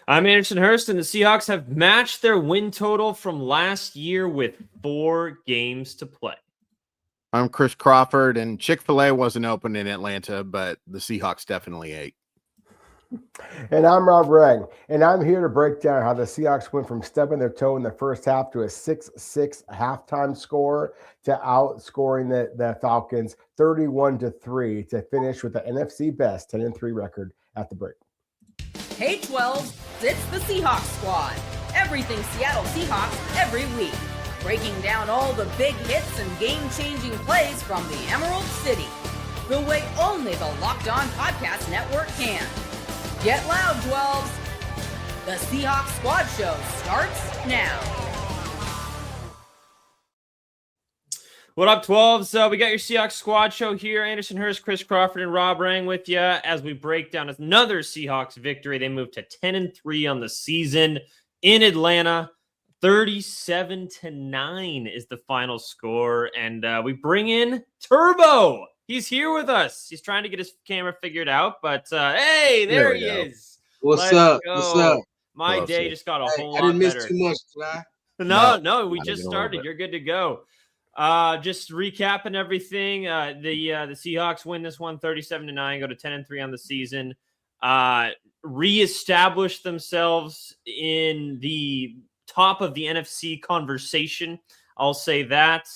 I'm Anderson Hurst, and the Seahawks have matched their win total from last year with 4 games to play. I'm Chris Crawford, and Chick-fil-A wasn't open in Atlanta, but the Seahawks definitely ate. And I'm Rob Rang, and I'm here to break down how the Seahawks went from stubbing their toe in the first half to a 6-6 halftime score to outscoring the Falcons 31-3 to finish with the NFC best 10-3 record at the break. Hey 12, it's the Seahawks squad. Everything Seattle Seahawks every week. Breaking down all the big hits and game-changing plays from the Emerald City. The way only the Locked On Podcast Network can. Get loud, 12s. The Seahawks Squad Show starts now. What up, 12s? We got your Seahawks Squad Show here. Anderson Hurst, Chris Crawford, and Rob Rang with you as we break down another Seahawks victory. They moved to 10-3 on the season in Atlanta. 37-9 is the final score, and we bring in Turbo. He's here with us. He's trying to get his camera figured out, but hey, there he is. What's up? My day just got a whole lot better. I didn't miss too much, did No, I? we just started. You're good to go. Just recapping everything. The Seahawks win this one 37-9, go to 10-3 on the season. Reestablish themselves in the top of the NFC conversation. I'll say that.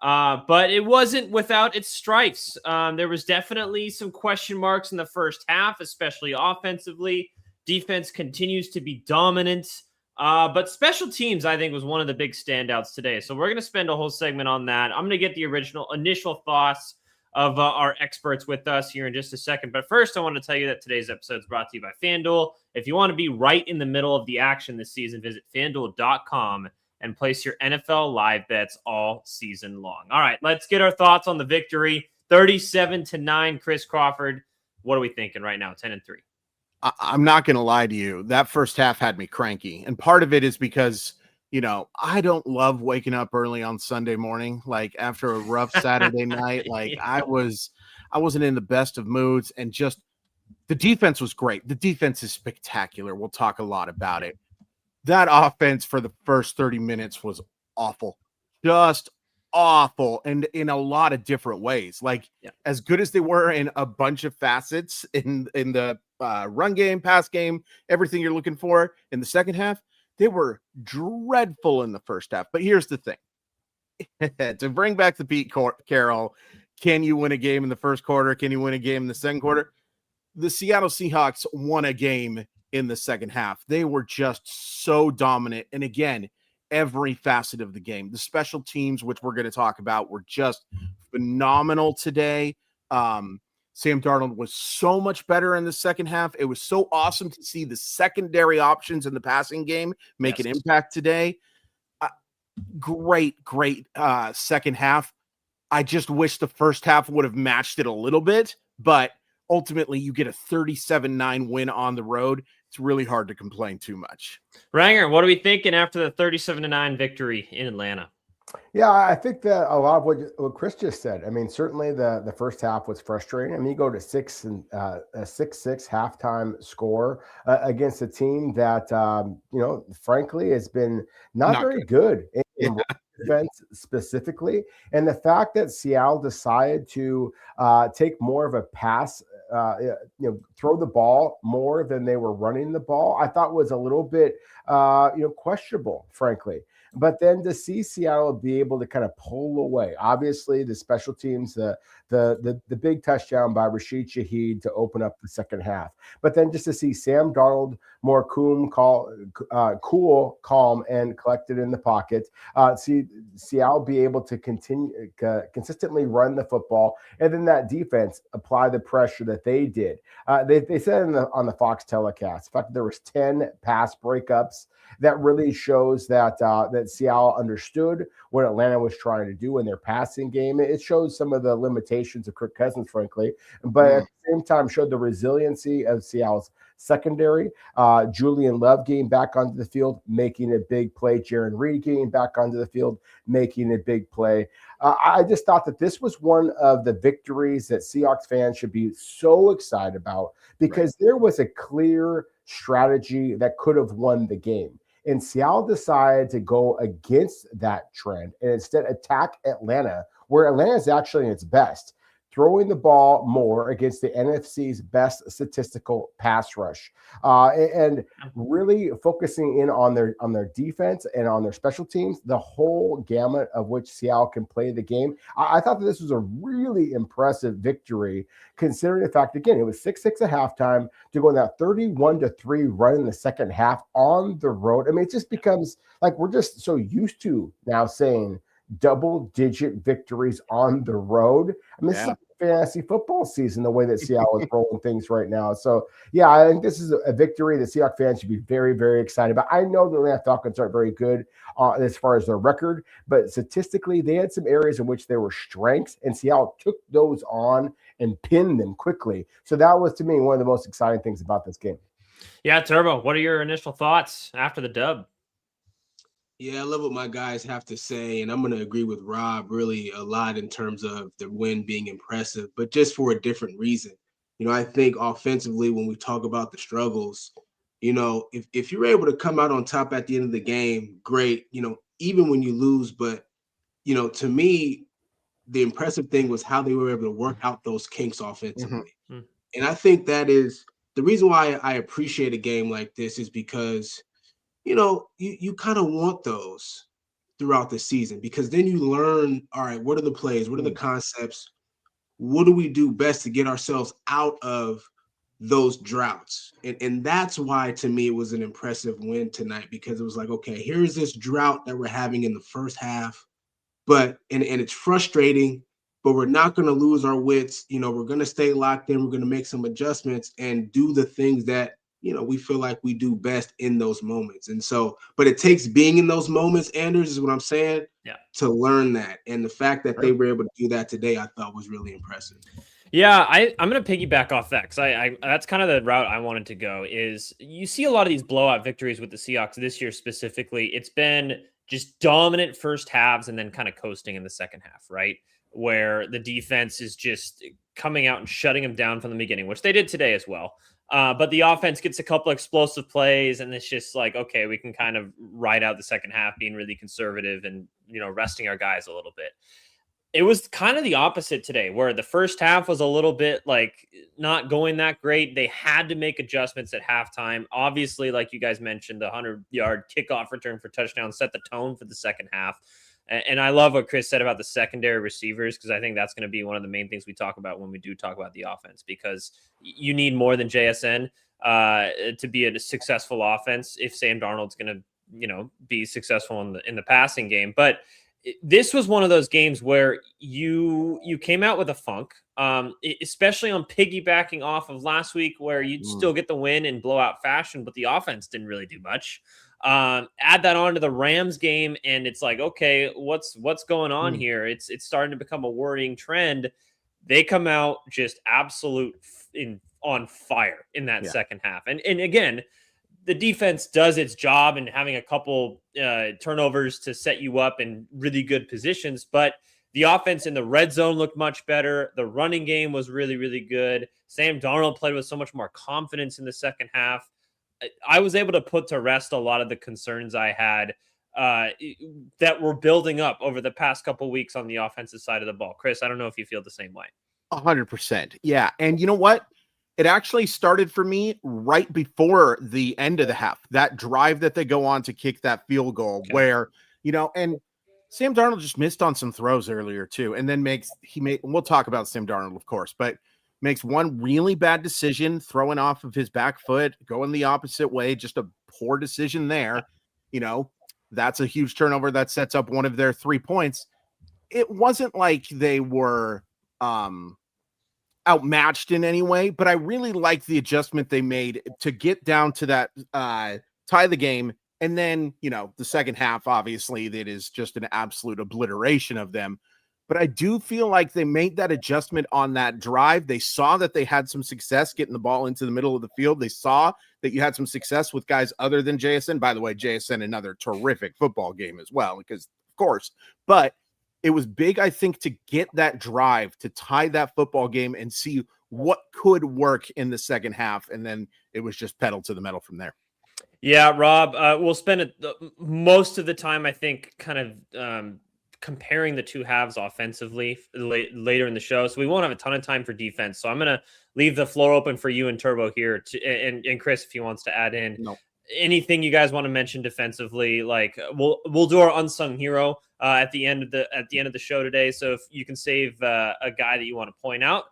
But it wasn't without its stripes. There was definitely some question marks in the first half, especially offensively. Defense continues to be dominant. But special teams, I think, was one of the big standouts today. So we're going to spend a whole segment on that. I'm going to get the initial thoughts of our experts with us here in just a second. But first, I want to tell you that today's episode is brought to you by FanDuel. If you want to be right in the middle of the action this season, visit FanDuel.com and place your NFL live bets all season long. All right, let's get our thoughts on the victory. 37-9, Chris Crawford. What are we thinking right now? 10-3. I'm not going to lie to you. That first half had me cranky. And part of it is because, I don't love waking up early on Sunday morning, like after a rough Saturday night. Like I wasn't in the best of moods, and just the defense was great. The defense is spectacular. We'll talk a lot about it. That offense for the first 30 minutes was awful, just awful. And in a lot of different ways, as good as they were in a bunch of facets in the run game, pass game, everything you're looking for in the second half, they were dreadful in the first half. But here's the thing. To bring back the Pete Carroll, can you win a game in the first quarter? Can you win a game in the second quarter? The Seattle Seahawks won a game in the second half. They were just so dominant. And again, every facet of the game, the special teams, which we're going to talk about, were just phenomenal today. Sam Darnold was so much better in the second half. It was so awesome to see the secondary options in the passing game make an impact today. Great second half. I just wish the first half would have matched it a little bit, but ultimately you get a 37-9 win on the road. It's really hard to complain too much. Ranger, what are we thinking after the 37-9 victory in Atlanta? Yeah, I think that a lot of what Chris just said. I mean, certainly the first half was frustrating. I mean, you go to a 6-6 halftime score against a team that frankly has been not very good in defense specifically, and the fact that Seattle decided to take more of a pass, throw the ball more than they were running the ball, I thought was a little bit questionable, frankly. But then to see Seattle be able to kind of pull away, obviously the special teams, the big touchdown by Rashid Shaheed to open up the second half. But then just to see Sam Darnold more cool, calm, and collected in the pocket. See Seattle be able to continue consistently run the football, and then that defense apply the pressure that they did. They said on the Fox telecast, in fact, there was 10 pass breakups. That really shows that that Seattle understood what Atlanta was trying to do in their passing game. It showed some of the limitations of Kirk Cousins, frankly, but at the same time showed the resiliency of Seattle's secondary. Julian Love getting back onto the field, making a big play. Jaron Reed getting back onto the field, making a big play. I just thought that this was one of the victories that Seahawks fans should be so excited about, because there was a clear strategy that could have won the game. And Seattle decided to go against that trend and instead attack Atlanta, where Atlanta is actually in its best, throwing the ball more against the NFC's best statistical pass rush, and really focusing in on their defense and on their special teams, the whole gamut of which Seattle can play the game. I thought that this was a really impressive victory, considering the fact, again, it was 6-6 at halftime to go on that 31-3 run in the second half on the road. I mean, it just becomes like we're just so used to now saying double-digit victories on the road. I mean, this is like fantasy football season, the way that Seattle is rolling things right now. So, yeah, I think this is a victory that Seahawks fans should be very, very excited about. I know the Atlanta Falcons aren't very good as far as their record, but statistically, they had some areas in which there were strengths, and Seattle took those on and pinned them quickly. So that was, to me, one of the most exciting things about this game. Yeah, Turbo, what are your initial thoughts after the dub? Yeah, I love what my guys have to say, and I'm going to agree with Rob really a lot in terms of the win being impressive, but just for a different reason. I think offensively, when we talk about the struggles, if you're able to come out on top at the end of the game, great, even when you lose. But, to me, the impressive thing was how they were able to work out those kinks offensively. Mm-hmm. And I think that is the reason why I appreciate a game like this, is because you kind of want those throughout the season, because then you learn, all right, what are the plays? What are the concepts? What do we do best to get ourselves out of those droughts? And that's why, to me, it was an impressive win tonight, because it was like, okay, here's this drought that we're having in the first half, but and it's frustrating, but we're not going to lose our wits. We're going to stay locked in. We're going to make some adjustments and do the things that we feel like we do best in those moments. And so, but it takes being in those moments, Anders, is what I'm saying, to learn that. And the fact that they were able to do that today, I thought was really impressive. Yeah, I'm going to piggyback off that, because I that's kind of the route I wanted to go. Is you see a lot of these blowout victories with the Seahawks this year specifically. It's been just dominant first halves and then kind of coasting in the second half, right? Where the defense is just coming out and shutting them down from the beginning, which they did today as well. But the offense gets a couple explosive plays, and it's just like, okay, we can kind of ride out the second half being really conservative and, resting our guys a little bit. It was kind of the opposite today, where the first half was a little bit like not going that great. They had to make adjustments at halftime. Obviously, like you guys mentioned, the 100-yard kickoff return for touchdown set the tone for the second half. And I love what Chris said about the secondary receivers, because I think that's going to be one of the main things we talk about when we do talk about the offense, because you need more than JSN to be a successful offense if Sam Darnold's going to, be successful in the passing game. But this was one of those games where you came out with a funk, especially on piggybacking off of last week, where you'd still get the win in blowout fashion, but the offense didn't really do much. Add that on to the Rams game, and it's like, okay, what's going on here? It's starting to become a worrying trend. They come out just on fire in that second half. And again, the defense does its job in having a couple turnovers to set you up in really good positions, but the offense in the red zone looked much better. The running game was really, really good. Sam Darnold played with so much more confidence in the second half. I was able to put to rest a lot of the concerns I had that were building up over the past couple of weeks on the offensive side of the ball. Chris, I don't know if you feel the same way. 100%. Yeah. And you know what? It actually started for me right before the end of the half, that drive that they go on to kick that field goal where, and Sam Darnold just missed on some throws earlier too. And then we'll talk about Sam Darnold, of course, but makes one really bad decision, throwing off of his back foot, going the opposite way, just a poor decision there. That's a huge turnover that sets up one of their 3 points. It wasn't like they were outmatched in any way, but I really like the adjustment they made to get down to that tie the game And then, the second half, obviously, that is just an absolute obliteration of them. But I do feel like they made that adjustment on that drive. They saw that they had some success getting the ball into the middle of the field. They saw that you had some success with guys other than JSN. By the way, JSN, another terrific football game as well, because of course, but it was big, I think, to get that drive, to tie that football game and see what could work in the second half. And then it was just pedal to the metal from there. Yeah, Rob, we'll spend most of the time, I think, kind of comparing the two halves offensively later in the show. So we won't have a ton of time for defense. So I'm going to leave the floor open for you and Turbo here and Chris, if he wants to add in anything you guys want to mention defensively. Like we'll do our unsung hero at the end of the show today. So if you can save a guy that you want to point out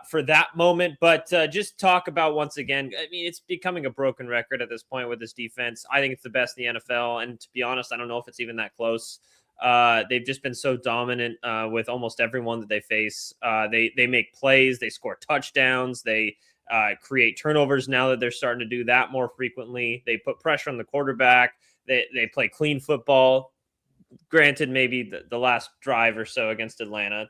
for that moment, but just talk about, once again, I mean, it's becoming a broken record at this point with this defense. I think it's the best in the NFL. And to be honest, I don't know if it's even that close. They've just been so dominant with almost everyone that they face. They make plays, they score touchdowns, they create turnovers now that they're starting to do that more frequently. They put pressure on the quarterback. They play clean football. Granted, maybe the last drive or so against Atlanta,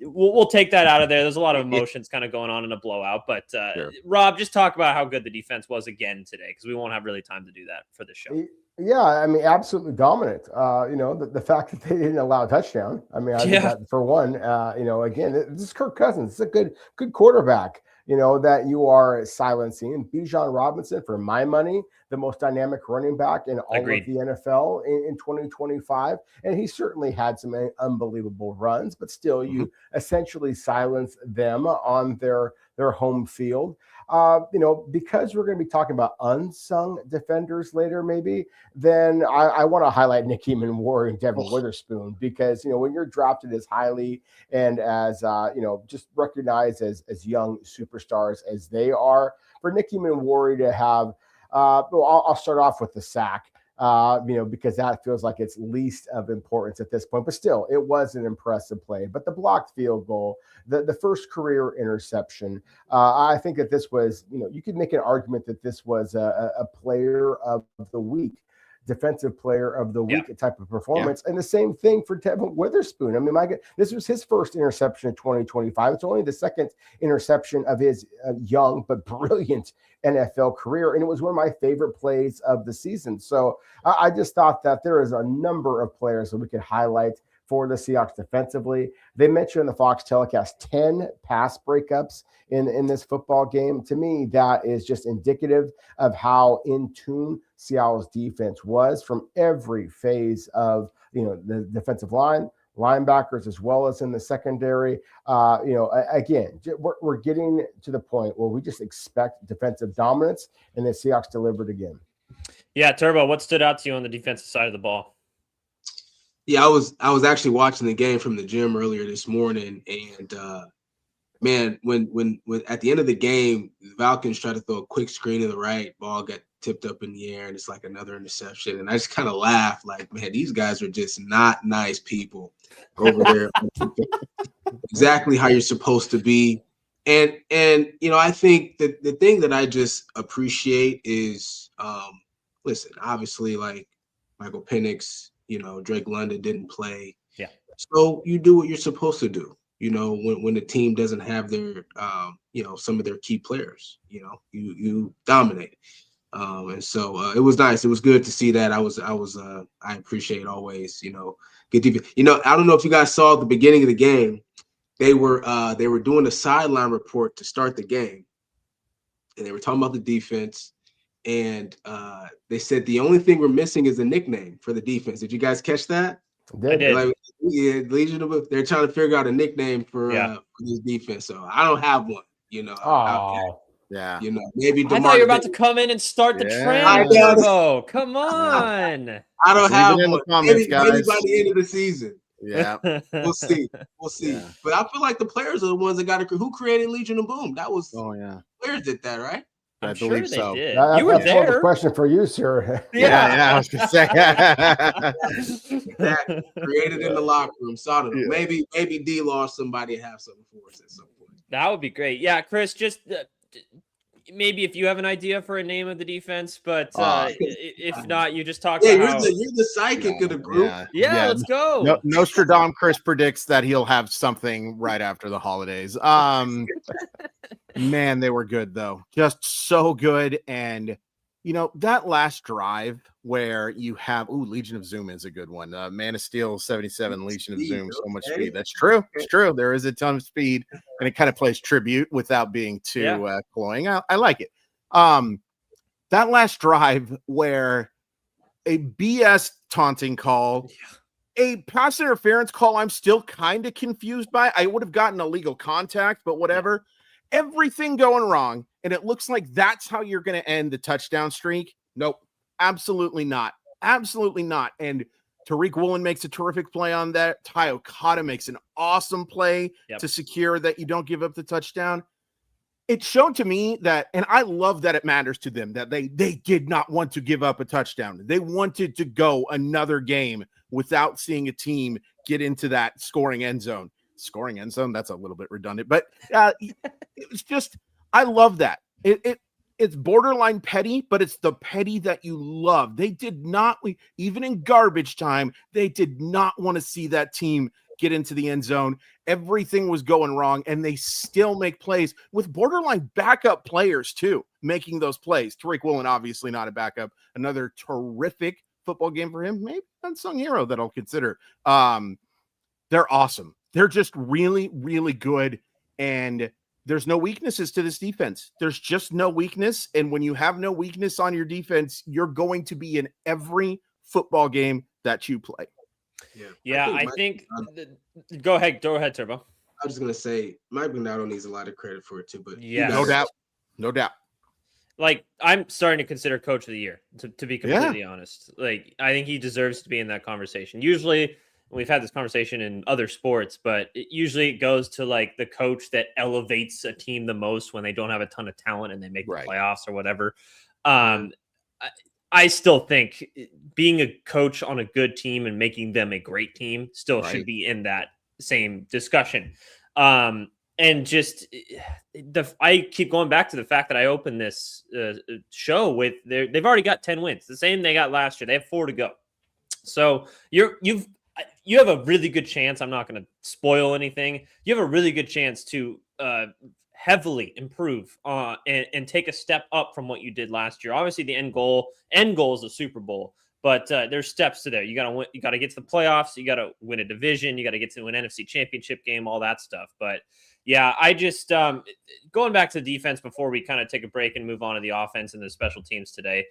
we'll take that out of there. There's a lot of emotions kind of going on in a blowout. But sure. Rob, just talk about how good the defense was again today, because we won't have really time to do that for the show. Yeah, I mean, absolutely dominant. The fact that they didn't allow a touchdown. I mean, I think that for one, again, this is Kirk Cousins. It's a good quarterback, that you are silencing. And Bijan Robinson, for my money, the most dynamic running back in all Agreed. of the NFL in 2025. And he certainly had some unbelievable runs, but still you essentially silence them on their home field. Because we're going to be talking about unsung defenders later, maybe, then I want to highlight Nyheim Ward and Devin Witherspoon, because, when you're drafted as highly and as, just recognized as young superstars as they are, for Nyheim Ward to have, I'll start off with the sack. Because that feels like it's least of importance at this point. But still, it was an impressive play. But the blocked field goal, the first career interception, I think that this was, you could make an argument that this was a player of the week, defensive player of the week type of performance. And the same thing for Devin Witherspoon. I mean, this was his first interception in 2025. It's only the second interception of his young but brilliant NFL career, and it was one of my favorite plays of the season. So I just thought that there is a number of players that we could highlight for the Seahawks defensively. They mentioned in the Fox telecast 10 pass breakups in this football game. To me, that is just indicative of how in tune Seattle's defense was from every phase of the defensive line, linebackers, as well as in the secondary. Again, we're getting to the point where we just expect defensive dominance, and the Seahawks delivered again. Yeah, Turbo, what stood out to you on the defensive side of the ball? Yeah, I was actually watching the game from the gym earlier this morning, and man, when at the end of the game, the Falcons tried to throw a quick screen to the right, ball got tipped up in the air, and it's like another interception. And I just kind of laughed, like, man, these guys are just not nice people over there. Exactly how you're supposed to be. And I think that the thing that I just appreciate is, listen, obviously, like Michael Penix, Drake London didn't play. Yeah. So you do what you're supposed to do. When the team doesn't have their, some of their key players, you dominate. And so it was nice. It was good to see that. I appreciate always, good defense. I don't know if you guys saw at the beginning of the game, they were doing a sideline report to start the game, and they were talking about the defense. And they said the only thing we're missing is a nickname for the defense. Did you guys catch that? I did. Legion of, they're trying to figure out a nickname for this defense. So I don't have one. Yeah. Maybe I thought you were about to come in and start the trend. Turbo. Come on. I don't have one. Maybe by the end of the season. Yeah. We'll see. Yeah. But I feel like the players are the ones that who created Legion of Boom. That was players did that, right? I believe so. Did. You were there. That's a question for you, sir. Yeah. I was gonna say. Created in the locker room. So I don't know. Maybe D-Law, somebody have something for us at some point. That would be great. Yeah, Chris, just maybe if you have an idea for a name of the defense, but if not, you just talk Yeah, about you're the psychic of the group. Yeah, let's go. Nostradamus Chris predicts that he'll have something right after the holidays. Man, they were good though. Just so good. And that last drive where you have Legion of Zoom is a good one. Man of Steel 77, Legion of Zoom, so much speed. That's true. It's true. There is a ton of speed, and it kind of plays tribute without being too cloying. I like it. That last drive where a BS taunting call, a pass interference call, I'm still kind of confused by. I would have gotten illegal contact, but whatever. Everything going wrong, and it looks like that's how you're going to end the touchdown streak. Nope, absolutely not. Absolutely not. And Tariq Woolen makes a terrific play on that. Ty Okada makes an awesome play to secure that you don't give up the touchdown. It showed to me that, and I love that it matters to them, that they did not want to give up a touchdown. They wanted to go another game without seeing a team get into that scoring end zone. Scoring end zone, that's a little bit redundant, but it was just, I love that. It's borderline petty, but it's the petty that you love. They did not, even in garbage time, they did not want to see that team get into the end zone. Everything was going wrong, and they still make plays with borderline backup players too, making those plays. Tariq Woolen, obviously not a backup. Another terrific football game for him. Maybe unsung hero that I'll consider. They're awesome. They're just really, really good. And there's no weaknesses to this defense. There's just no weakness. And when you have no weakness on your defense, you're going to be in every football game that you play. Yeah, I think go ahead, Turbo. I was just going to say, Mike Bernardo needs a lot of credit for it too, but no doubt. Like, I'm starting to consider coach of the year, to be completely honest. Like, I think he deserves to be in that conversation. Usually, we've had this conversation in other sports, but it goes to like the coach that elevates a team the most when they don't have a ton of talent and they make the playoffs or whatever. I still think being a coach on a good team and making them a great team still should be in that same discussion. And just I keep going back to the fact that I opened this show with they've already got 10 wins, the same they got last year. They have 4 to go. So you have a really good chance. I'm not going to spoil anything. You have a really good chance to heavily improve and take a step up from what you did last year. Obviously, the end goal is the Super Bowl, but there's steps to there. You got to win. You got to get to the playoffs. You got to win a division. You got to get to an NFC Championship game. All that stuff. But yeah, I just going back to the defense before we kind of take a break and move on to the offense and the special teams today.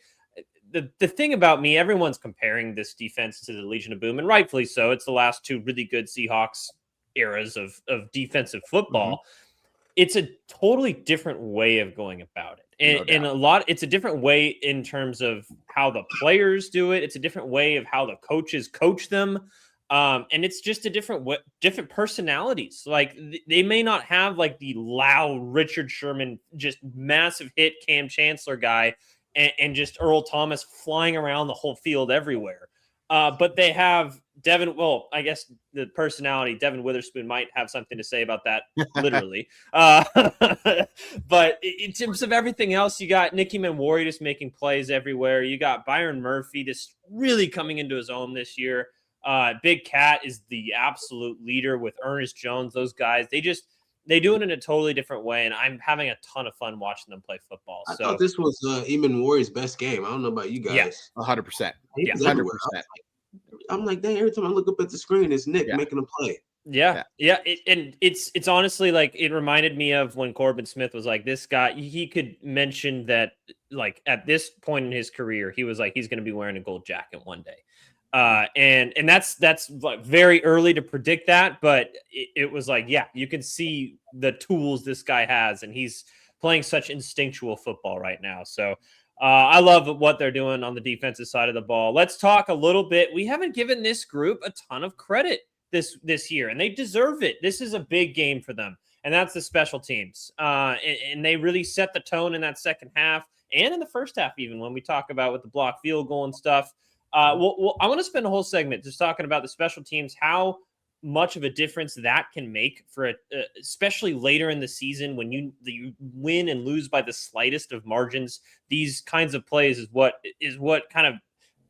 The thing about me, everyone's comparing this defense to the Legion of Boom, and rightfully so. It's the last 2 really good Seahawks eras of defensive football. Mm-hmm. It's a totally different way of going about it. And it's a different way in terms of how the players do it. It's a different way of how the coaches coach them. And it's just a different personalities. Like they may not have like the loud Richard Sherman, just massive hit Cam Chancellor guy, and just Earl Thomas flying around the whole field everywhere. But they have Devin. Well, I guess the personality, Devin Witherspoon might have something to say about that, literally. But in terms of everything else, you got Nicky Manwari just making plays everywhere. You got Byron Murphy just really coming into his own this year. Big Cat is the absolute leader with Ernest Jones. Those guys, they do it in a totally different way, and I'm having a ton of fun watching them play football. I thought this was Eamon Warrior's best game. I don't know about you guys. Yes, 100%. Yeah, 100%. I'm like, dang, every time I look up at the screen, it's Nick making a play. Yeah. And it's honestly like it reminded me of when Corbin Smith was like, this guy, he could mention that like at this point in his career, he was like, he's going to be wearing a gold jacket one day. And that's like very early to predict that, but it was like, yeah, you can see the tools this guy has, and he's playing such instinctual football right now. So I love what they're doing on the defensive side of the ball. Let's talk a little bit. We haven't given this group a ton of credit this year, and they deserve it. This is a big game for them, and that's the special teams. And they really set the tone in that second half and in the first half, even when we talk about with the block field goal and stuff. Well, I want to spend a whole segment just talking about the special teams, how much of a difference that can make for it, especially later in the season when you win and lose by the slightest of margins. These kinds of plays is what kind of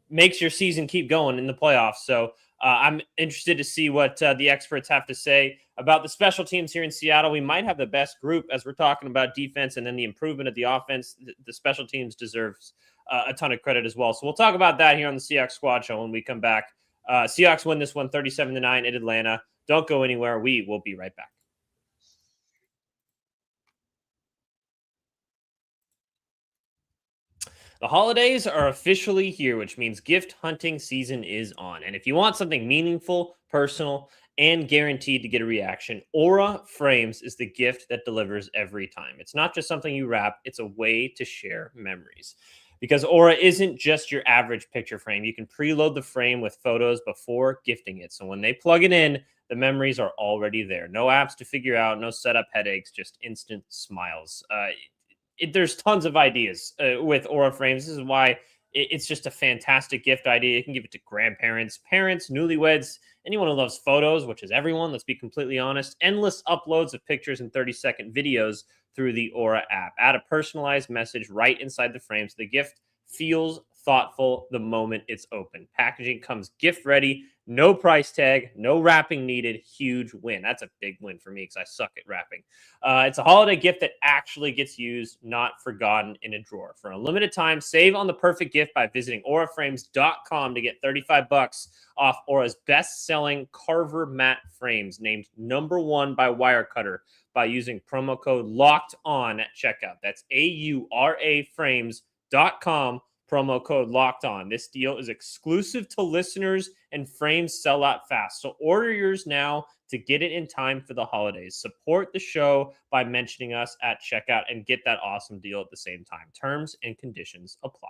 makes your season keep going in the playoffs. So I'm interested to see what the experts have to say about the special teams here in Seattle. We might have the best group as we're talking about defense and then the improvement of the offense. The special teams deserves a ton of credit as well. So we'll talk about that here on the Seahawks Squad Show when we come back. Seahawks win this one 37-9 in Atlanta. Don't go anywhere. We will be right back. The holidays are officially here, which means gift hunting season is on. And if you want something meaningful, personal, and guaranteed to get a reaction, Aura Frames is the gift that delivers every time. It's not just something you wrap, it's a way to share memories. Because Aura isn't just your average picture frame. You can preload the frame with photos before gifting it. So when they plug it in, the memories are already there. No apps to figure out, no setup headaches, just instant smiles. There's tons of ideas with Aura frames. This is why it's just a fantastic gift idea. You can give it to grandparents, parents, newlyweds, anyone who loves photos, which is everyone. Let's be completely honest. Endless uploads of pictures and 30-second videos through the Aura app. Add a personalized message right inside the frame so the gift feels thoughtful the moment it's open. Packaging comes gift ready, no price tag, no wrapping needed. Huge win. That's a big win for me because I suck at wrapping. It's a holiday gift that actually gets used, not forgotten in a drawer. For a limited time, save on the perfect gift by visiting auraframes.com to get $35 off Aura's best-selling Carver matte frames, named #1 by Wirecutter, by using promo code LOCKEDON at checkout. That's auraframes.com. Promo code locked on. This deal is exclusive to listeners and frames sell out fast. So order yours now to get it in time for the holidays. Support the show by mentioning us at checkout and get that awesome deal at the same time. Terms and conditions apply.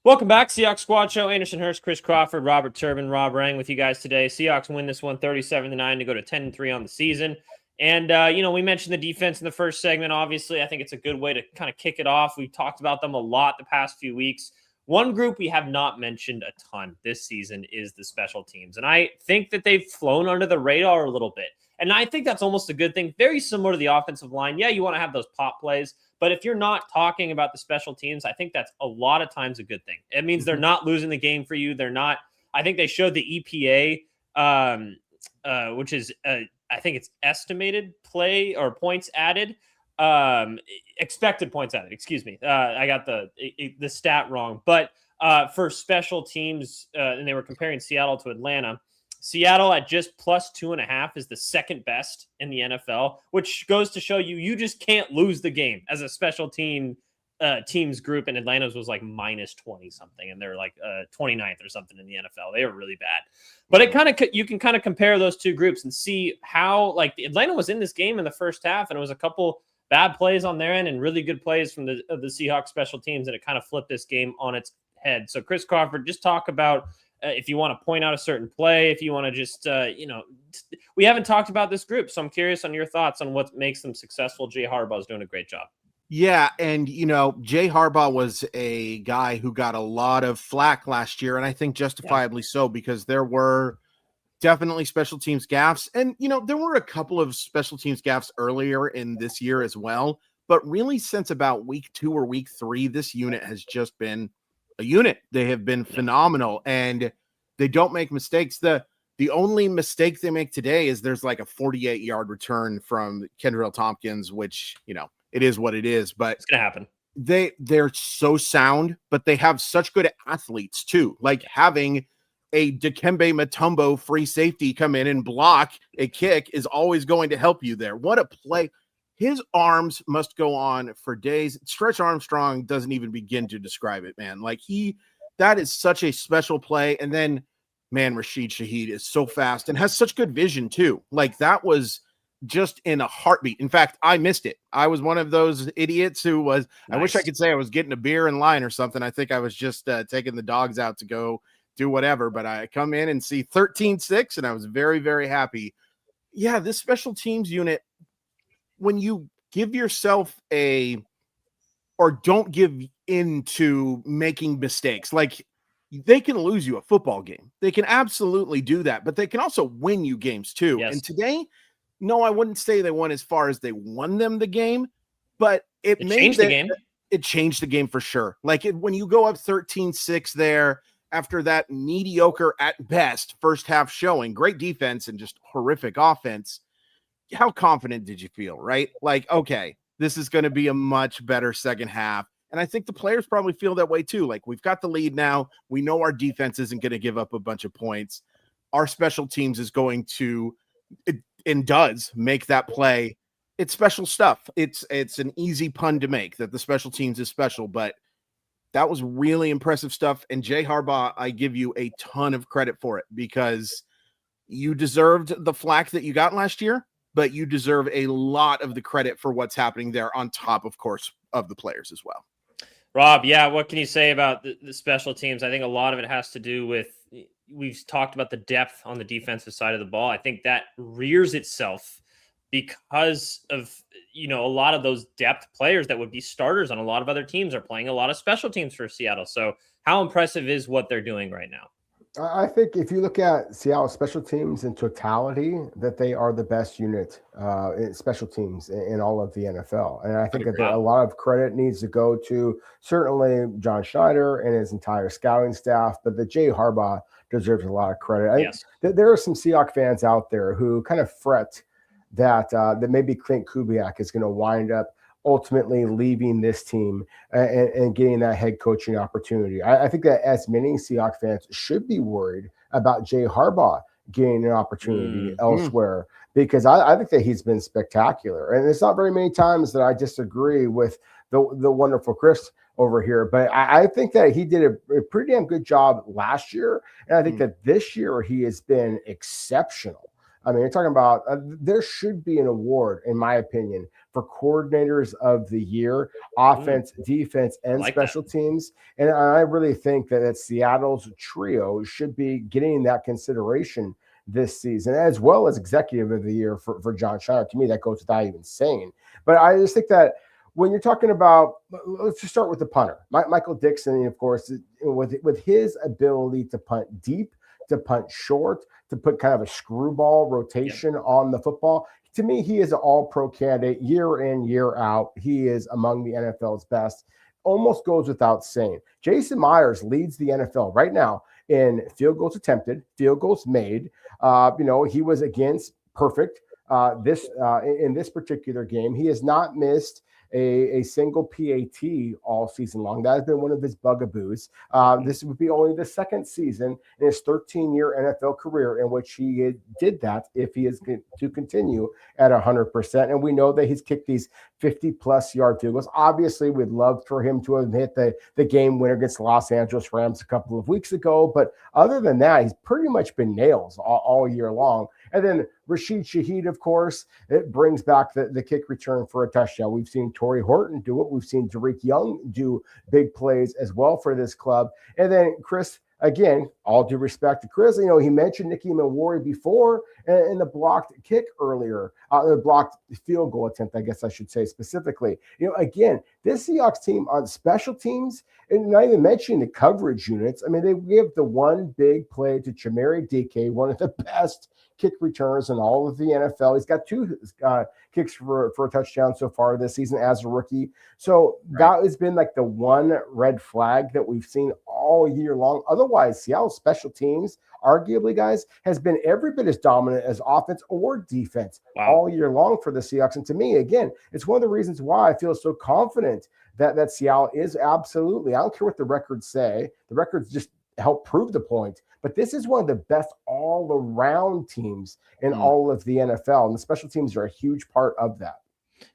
Welcome back. Seahawks Squad Show. Anderson Hurst, Chris Crawford, Robert Turbin, Rob Rang with you guys today. Seahawks win this one 37-9 to go to 10-3 on the season. And, we mentioned the defense in the first segment. Obviously, I think it's a good way to kind of kick it off. We've talked about them a lot the past few weeks. One group we have not mentioned a ton this season is the special teams. And I think that they've flown under the radar a little bit. And I think that's almost a good thing. Very similar to the offensive line. Yeah, you want to have those pop plays. But if you're not talking about the special teams, I think that's a lot of times a good thing. It means they're not losing the game for you. They're not. I think they showed the EPA, which is I think it's estimated play or points added, expected points added. Excuse me. I got the stat wrong. But for special teams, and they were comparing Seattle to Atlanta. Seattle at just +2.5 is the second best in the NFL, which goes to show you just can't lose the game as a special teams group. And Atlanta's was like -20 something, and they're like 29th or something in the NFL. They were really bad. But you can kind of compare those two groups and see how, like, Atlanta was in this game in the first half, and it was a couple bad plays on their end and really good plays from the Seahawks special teams, and it kind of flipped this game on its head. So Chris Crawford, just talk about if you want to point out a certain play, if you want to just, we haven't talked about this group, so I'm curious on your thoughts on what makes them successful. Jay Harbaugh's doing a great job. Yeah, and, Jay Harbaugh was a guy who got a lot of flack last year, and I think justifiably so, because there were definitely special teams gaffes. And, there were a couple of special teams gaffes earlier in this year as well. But really, since about week 2 or week 3, this unit has just been a unit. They have been phenomenal, and they don't make mistakes. The only mistake they make today is there's like a 48-yard return from Kendrell Tompkins, which, it is what it is, but it's gonna happen. They're so sound, but they have such good athletes too. Like having a Dikembe Mutombo free safety come in and block a kick is always going to help you there. What a play. His arms must go on for days. Stretch Armstrong doesn't even begin to describe it, man. Like that is such a special play. And then, man, Rashid Shaheed is so fast and has such good vision too. Like that was just in a heartbeat. In fact, I missed it. I was one of those idiots who was, nice. I wish I could say I was getting a beer in line or something. I think I was just taking the dogs out to go do whatever, but I come in and see 13-6 and I was very, very happy. Yeah, this special teams unit, when you give yourself or don't give into making mistakes. Like, they can lose you a football game. They can absolutely do that, but they can also win you games too. Yes. And today, no, I wouldn't say they won as far as they won them the game, but it made changed the game. It changed the game for sure. Like, when you go up 13-6 there after that mediocre at best first half showing, great defense and just horrific offense, how confident did you feel, right? Like, okay, this is going to be a much better second half. And I think the players probably feel that way too. Like, we've got the lead now. We know our defense isn't going to give up a bunch of points. Our special teams is going to, and does make that play. It's special stuff. It's an easy pun to make that the special teams is special, but that was really impressive stuff. And Jay Harbaugh, I give you a ton of credit for it, because you deserved the flack that you got last year, but you deserve a lot of the credit for what's happening there, on top, of course, of the players as well. Rob, yeah, what can you say about the special teams? I think a lot of it has to do with, we've talked about the depth on the defensive side of the ball. I think that rears itself because of, a lot of those depth players that would be starters on a lot of other teams are playing a lot of special teams for Seattle. So how impressive is what they're doing right now? I think if you look at Seattle special teams in totality, that they are the best unit in special teams in all of the NFL. And I think that a lot of credit needs to go to certainly John Schneider and his entire scouting staff, but the Jay Harbaugh deserves a lot of credit. Yes. There are some Seahawks fans out there who kind of fret that maybe Clint Kubiak is going to wind up ultimately leaving this team and getting that head coaching opportunity. I think that as many Seahawks fans should be worried about Jay Harbaugh getting an opportunity elsewhere, because I think that he's been spectacular. And it's not very many times that I disagree with the wonderful Chris over here, but I think that he did a pretty damn good job last year. And I think that this year he has been exceptional. I mean, you're talking about there should be an award, in my opinion, for coordinators of the year, offense, defense, and special teams. And I really think that Seattle's trio should be getting that consideration this season, as well as executive of the year for John Schneider. To me, that goes without even saying. But I just think that when you're talking about, let's just start with the punter, Michael Dixon, of course, with his ability to punt deep, to punt short, to put kind of a screwball rotation on the football. To me, he is an all-pro candidate year in, year out. He is among the NFL's best. Almost goes without saying. Jason Myers leads the NFL right now in field goals attempted, field goals made. He was against perfect in this particular game. He has not missed a single PAT all season long. That has been one of his bugaboos. This would be only the second season in his 13-year NFL career in which he did that, if he is to continue at 100%. And we know that he's kicked these 50-plus yard field goals. Obviously, we'd love for him to have hit the game winner against the Los Angeles Rams a couple of weeks ago. But other than that, he's pretty much been nails all year long. And then Rashid Shaheed, of course, it brings back the kick return for a touchdown. We've seen Torrey Horton do it. We've seen Tariq Young do big plays as well for this club. And then Chris, again, all due respect to Chris, he mentioned Nicky Milwari before in the blocked kick earlier, the blocked field goal attempt, I guess I should say specifically. Again, this Seahawks team on special teams, and not even mentioning the coverage units, I mean, they give the one big play to Chimere Dike, one of the best kick returns in all of the NFL. He's got 2 kicks for a touchdown so far this season as a rookie. So that has been like the one red flag that we've seen all year long. Otherwise, Seattle's special teams, arguably, guys, has been every bit as dominant as offense or defense all year long for the Seahawks. And to me, again, it's one of the reasons why I feel so confident that Seattle is absolutely, I don't care what the records say, the records just help prove the point. But this is one of the best all-around teams in all of the NFL, and the special teams are a huge part of that.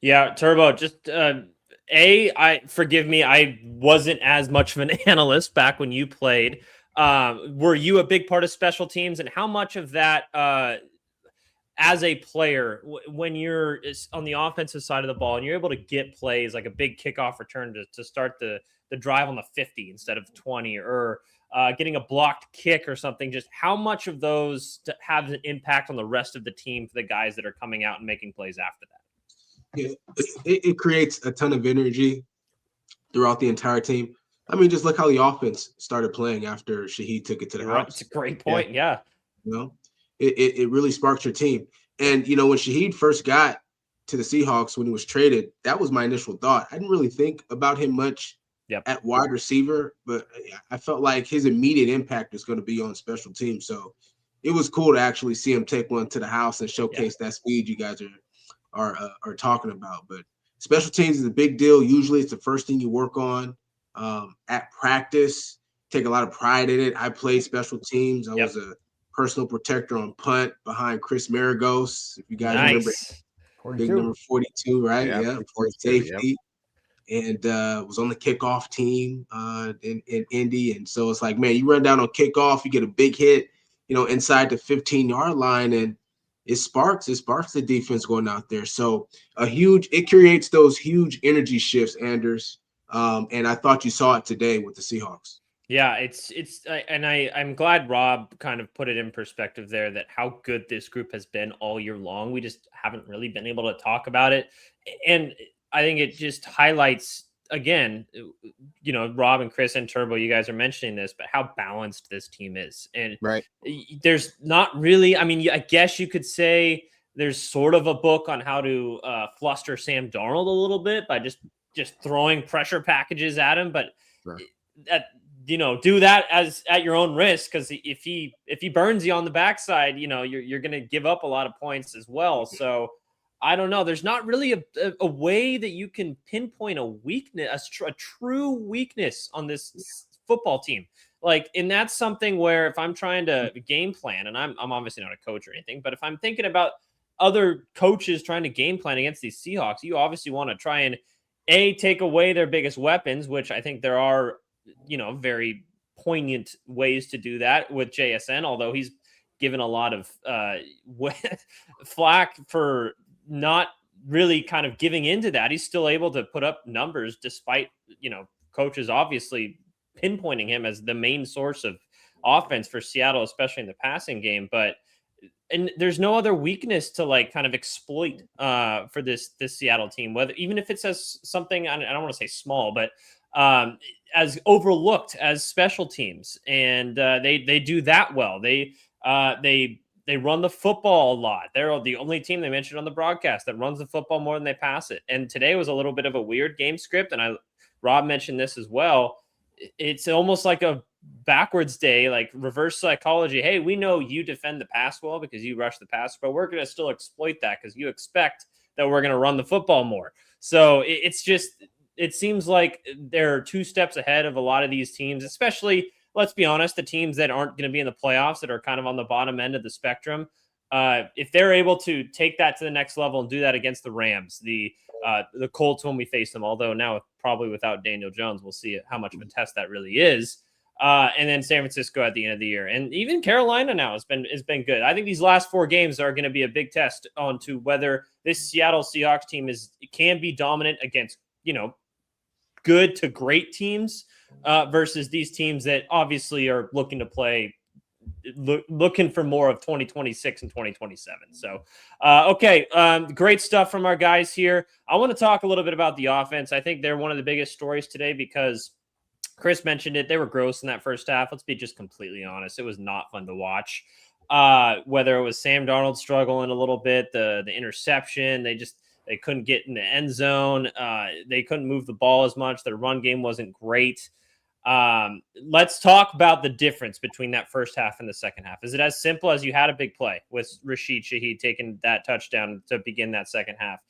Yeah, Turbo, just forgive me, I wasn't as much of an analyst back when you played. Were you a big part of special teams, and how much of that as a player, when you're on the offensive side of the ball and you're able to get plays like a big kickoff return to start the drive on the 50 instead of 20, or getting a blocked kick or something, just how much of those have an impact on the rest of the team for the guys that are coming out and making plays after that? Yeah, it creates a ton of energy. throughout the entire team. I mean, just look how the offense started playing after Shaheed took it to the house. It's a great point. Yeah. You know, it really sparks your team. And, you know, when Shaheed first got to the Seahawks, when he was traded, that was my initial thought. I didn't really think about him much at wide receiver, but I felt like his immediate impact is going to be on special teams. So it was cool to actually see him take one to the house and showcase that speed you guys are talking about. But special teams is a big deal. Usually it's the first thing you work on at practice. Take a lot of pride in it. I played special teams. I was a personal protector on punt behind Chris Maragos. If you guys remember, 42. big number 42, right? Yeah, for safety. And was on the kickoff team in Indy. And so it's like, man, you run down on kickoff, you get a big hit, you know, inside the 15-yard line, and it sparks the defense going out there. So it creates those huge energy shifts, Anders. And I thought you saw it today with the Seahawks. Yeah, I'm glad Rob kind of put it in perspective there, that how good this group has been all year long. We just haven't really been able to talk about it. And I think it just highlights, again, you know, Rob and Chris and Turbo, you guys are mentioning this, but how balanced this team is. And there's not really, I mean, I guess you could say there's sort of a book on how to fluster Sam Darnold a little bit by just throwing pressure packages at him. But you know, do that at your own risk, because if he burns you on the backside, you know, you're going to give up a lot of points as well. So I don't know. There's not really a way that you can pinpoint a weakness, a true weakness on this football team. Like, and that's something where if I'm trying to game plan, and I'm obviously not a coach or anything, but if I'm thinking about other coaches trying to game plan against these Seahawks, you obviously want to try and take away their biggest weapons, which I think there are, you know, very poignant ways to do that with JSN, although he's given a lot of flack for not really kind of giving into that. He's still able to put up numbers despite, you know, coaches obviously pinpointing him as the main source of offense for Seattle, especially in the passing game. And there's no other weakness to like kind of exploit for this Seattle team, whether even if it says something, I don't want to say small, but as overlooked as special teams. And they do that well. They run the football a lot. They're the only team they mentioned on the broadcast that runs the football more than they pass it. And today was a little bit of a weird game script. And Rob mentioned this as well. It's almost like a backwards day, like reverse psychology. Hey, we know you defend the pass well because you rush the pass, but we're going to still exploit that because you expect that we're going to run the football more. So it seems like they're 2 steps ahead of a lot of these teams, especially, let's be honest, the teams that aren't going to be in the playoffs, that are kind of on the bottom end of the spectrum. If they're able to take that to the next level and do that against the Rams, the Colts when we face them, although now probably without Daniel Jones, we'll see how much of a test that really is. And then San Francisco at the end of the year. And even Carolina now has been good. I think these last 4 games are going to be a big test onto whether this Seattle Seahawks team can be dominant against, you know, good to great teams versus these teams that obviously are looking to play, looking for more of 2026 and 2027. So, great stuff from our guys here. I want to talk a little bit about the offense. I think they're one of the biggest stories today because Chris mentioned it. They were gross in that first half. Let's be just completely honest. It was not fun to watch. Whether it was Sam Darnold struggling a little bit, the interception, they couldn't get in the end zone. They couldn't move the ball as much. Their run game wasn't great. Let's talk about the difference between that first half and the second half. Is it as simple as you had a big play with Rashid Shaheed taking that touchdown to begin that second half?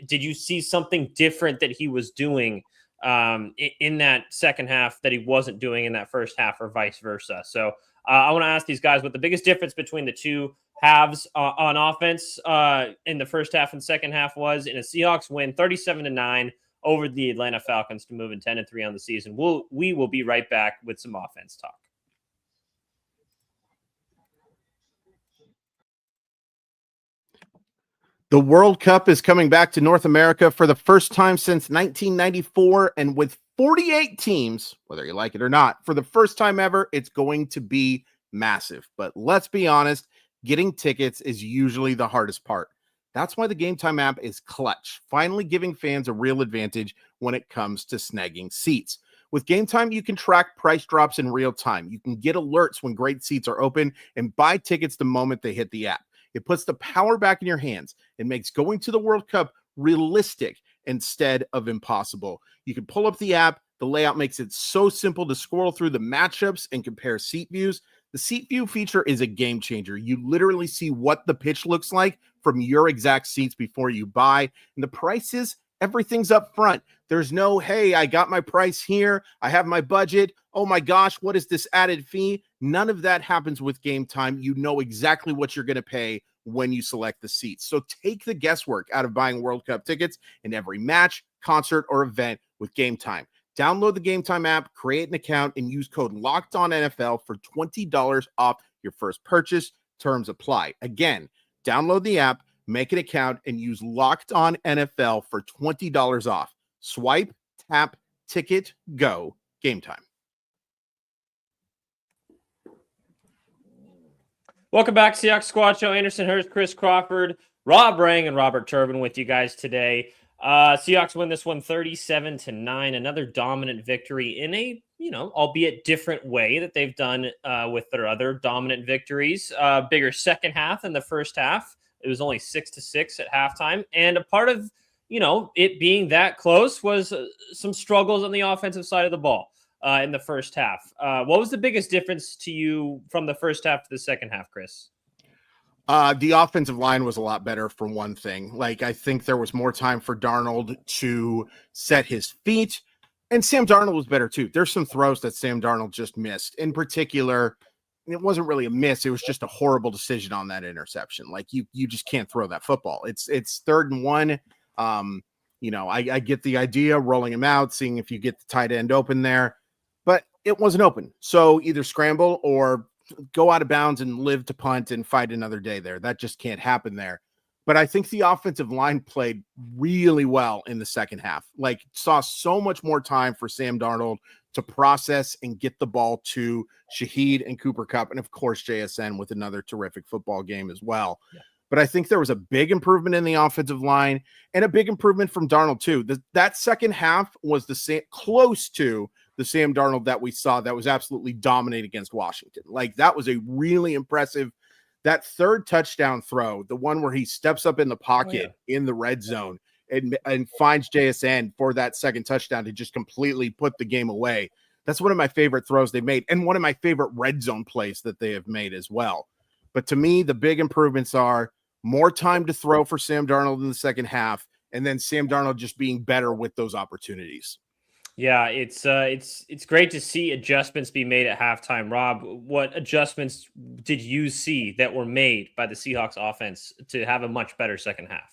Did you see something different that he was doing in that second half that he wasn't doing in that first half, or vice versa? So I want to ask these guys what the biggest difference between the two halves on offense in the first half and second half was in a Seahawks win 37-9 over the Atlanta Falcons to move in 10-3 on the season. We will be right back with some offense talk. The World Cup is coming back to North America for the first time since 1994, and with 48 teams, whether you like it or not, for the first time ever, it's going to be massive. But let's be honest, getting tickets is usually the hardest part. That's why the Gametime app is clutch, finally giving fans a real advantage when it comes to snagging seats. With Gametime, you can track price drops in real time. You can get alerts when great seats are open and buy tickets the moment they hit the app. It puts the power back in your hands and makes going to the World Cup realistic instead of impossible. You can pull up the app. The layout makes it so simple to scroll through the matchups and compare seat views. The seat view feature is a game changer. You literally see what the pitch looks like from your exact seats before you buy. And the prices, everything's up front. There's no, hey, I got my price here. I have my budget. Oh my gosh, what is this added fee? None of that happens with Gametime. You know exactly what you're going to pay when you select the seats. So take the guesswork out of buying World Cup tickets in every match, concert, or event with Gametime. Download the Gametime app, create an account, and use code LOCKEDONNFL for $20 off your first purchase. Terms apply. Again, download the app, make an account, and use LOCKEDONNFL for $20 off. Swipe, tap, ticket, go. Gametime. Welcome back, Seahawks Squad Show. Anderson Hurst, Chris Crawford, Rob Rang, and Robert Turbin with you guys today. Seahawks win this one 37-9. Another dominant victory in a, albeit different way that they've done with their other dominant victories. Bigger second half than the first half. It was only 6-6 at halftime. And a part of, it being that close was some struggles on the offensive side of the ball in the first half. What was the biggest difference to you from the first half to the second half, Chris? The offensive line was a lot better for one thing. I think there was more time for Darnold to set his feet, and Sam Darnold was better too. There's some throws that Sam Darnold just missed. In particular, it wasn't really a miss. It was just a horrible decision on that interception. You just can't throw that football. It's 3rd and 1. I get the idea, rolling him out, seeing if you get the tight end open there, but it wasn't open. So either scramble or go out of bounds and live to punt and fight another day there. That just can't happen there. But I think the offensive line played really well in the second half. Saw so much more time for Sam Darnold to process and get the ball to Shaheed and Cooper Kupp. And of course, JSN with another terrific football game as well. Yeah. But I think there was a big improvement in the offensive line and a big improvement from Darnold too. That second half was the same, close to the Sam Darnold that we saw that was absolutely dominant against Washington. That was a really impressive, that third touchdown throw, the one where he steps up in the pocket in the red zone and finds JSN for that second touchdown to just completely put the game away. That's one of my favorite throws they made and one of my favorite red zone plays that they have made as well. But to me, the big improvements are more time to throw for Sam Darnold in the second half, and then Sam Darnold just being better with those opportunities. Yeah, it's great to see adjustments be made at halftime. Rob, what adjustments did you see that were made by the Seahawks offense to have a much better second half?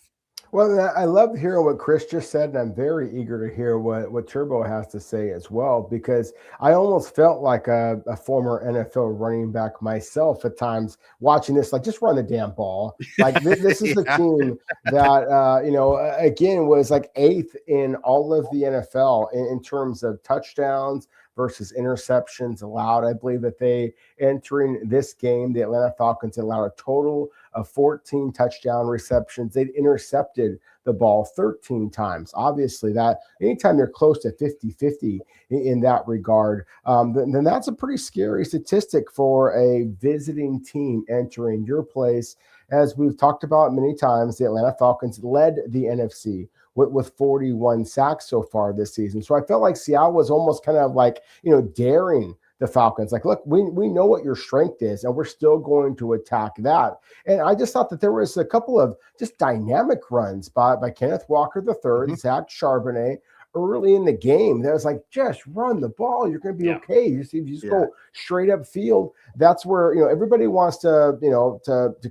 Well, I love hearing what Chris just said, and I'm very eager to hear what Turbo has to say as well, because I almost felt like a former NFL running back myself at times watching this, just run the damn ball. This is the team that, again, was 8th in all of the NFL in terms of touchdowns versus interceptions allowed. I believe that they, entering this game, the Atlanta Falcons allowed a total of 14 touchdown receptions. They'd intercepted the ball 13 times. Obviously, that anytime you're close to 50-50 in that regard, then that's a pretty scary statistic for a visiting team entering your place. As we've talked about many times, the Atlanta Falcons led the NFC with 41 sacks so far this season. So I felt like Seattle was almost kind of daring the Falcons. Look, we know what your strength is, and we're still going to attack that. And I just thought that there was a couple of just dynamic runs by Kenneth Walker III, Zach Charbonnet, early in the game. That was just run the ball. You're going to be okay. You just go straight up field. That's where, everybody wants to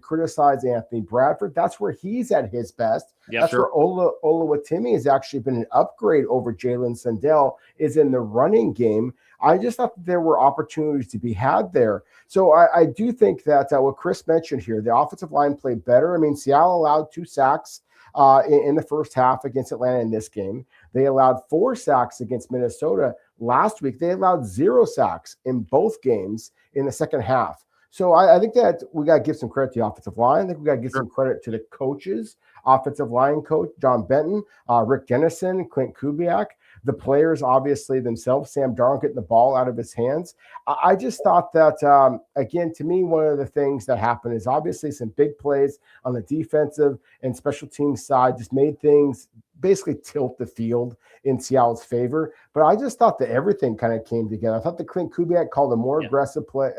criticize Anthony Bradford. That's where he's at his best. That's where Oluwatimi has actually been an upgrade over Jalen Sandell, is in the running game. I just thought that there were opportunities to be had there. So I do think that what Chris mentioned here, the offensive line played better. I mean, Seattle allowed 2 sacks in the first half against Atlanta in this game. They allowed 4 sacks against Minnesota last week. They allowed 0 sacks in both games in the second half. So I think that we got to give some credit to the offensive line. I think we got to give some credit to the coaches offensive line coach, John Benton, Rick Dennison, Clint Kubiak, the players obviously themselves, Sam Darnold getting the ball out of his hands. I just thought that, again, to me, one of the things that happened is obviously some big plays on the defensive and special teams side just made things basically tilt the field in Seattle's favor. But I just thought that everything kind of came together. I thought that Clint Kubiak called a more aggressive play,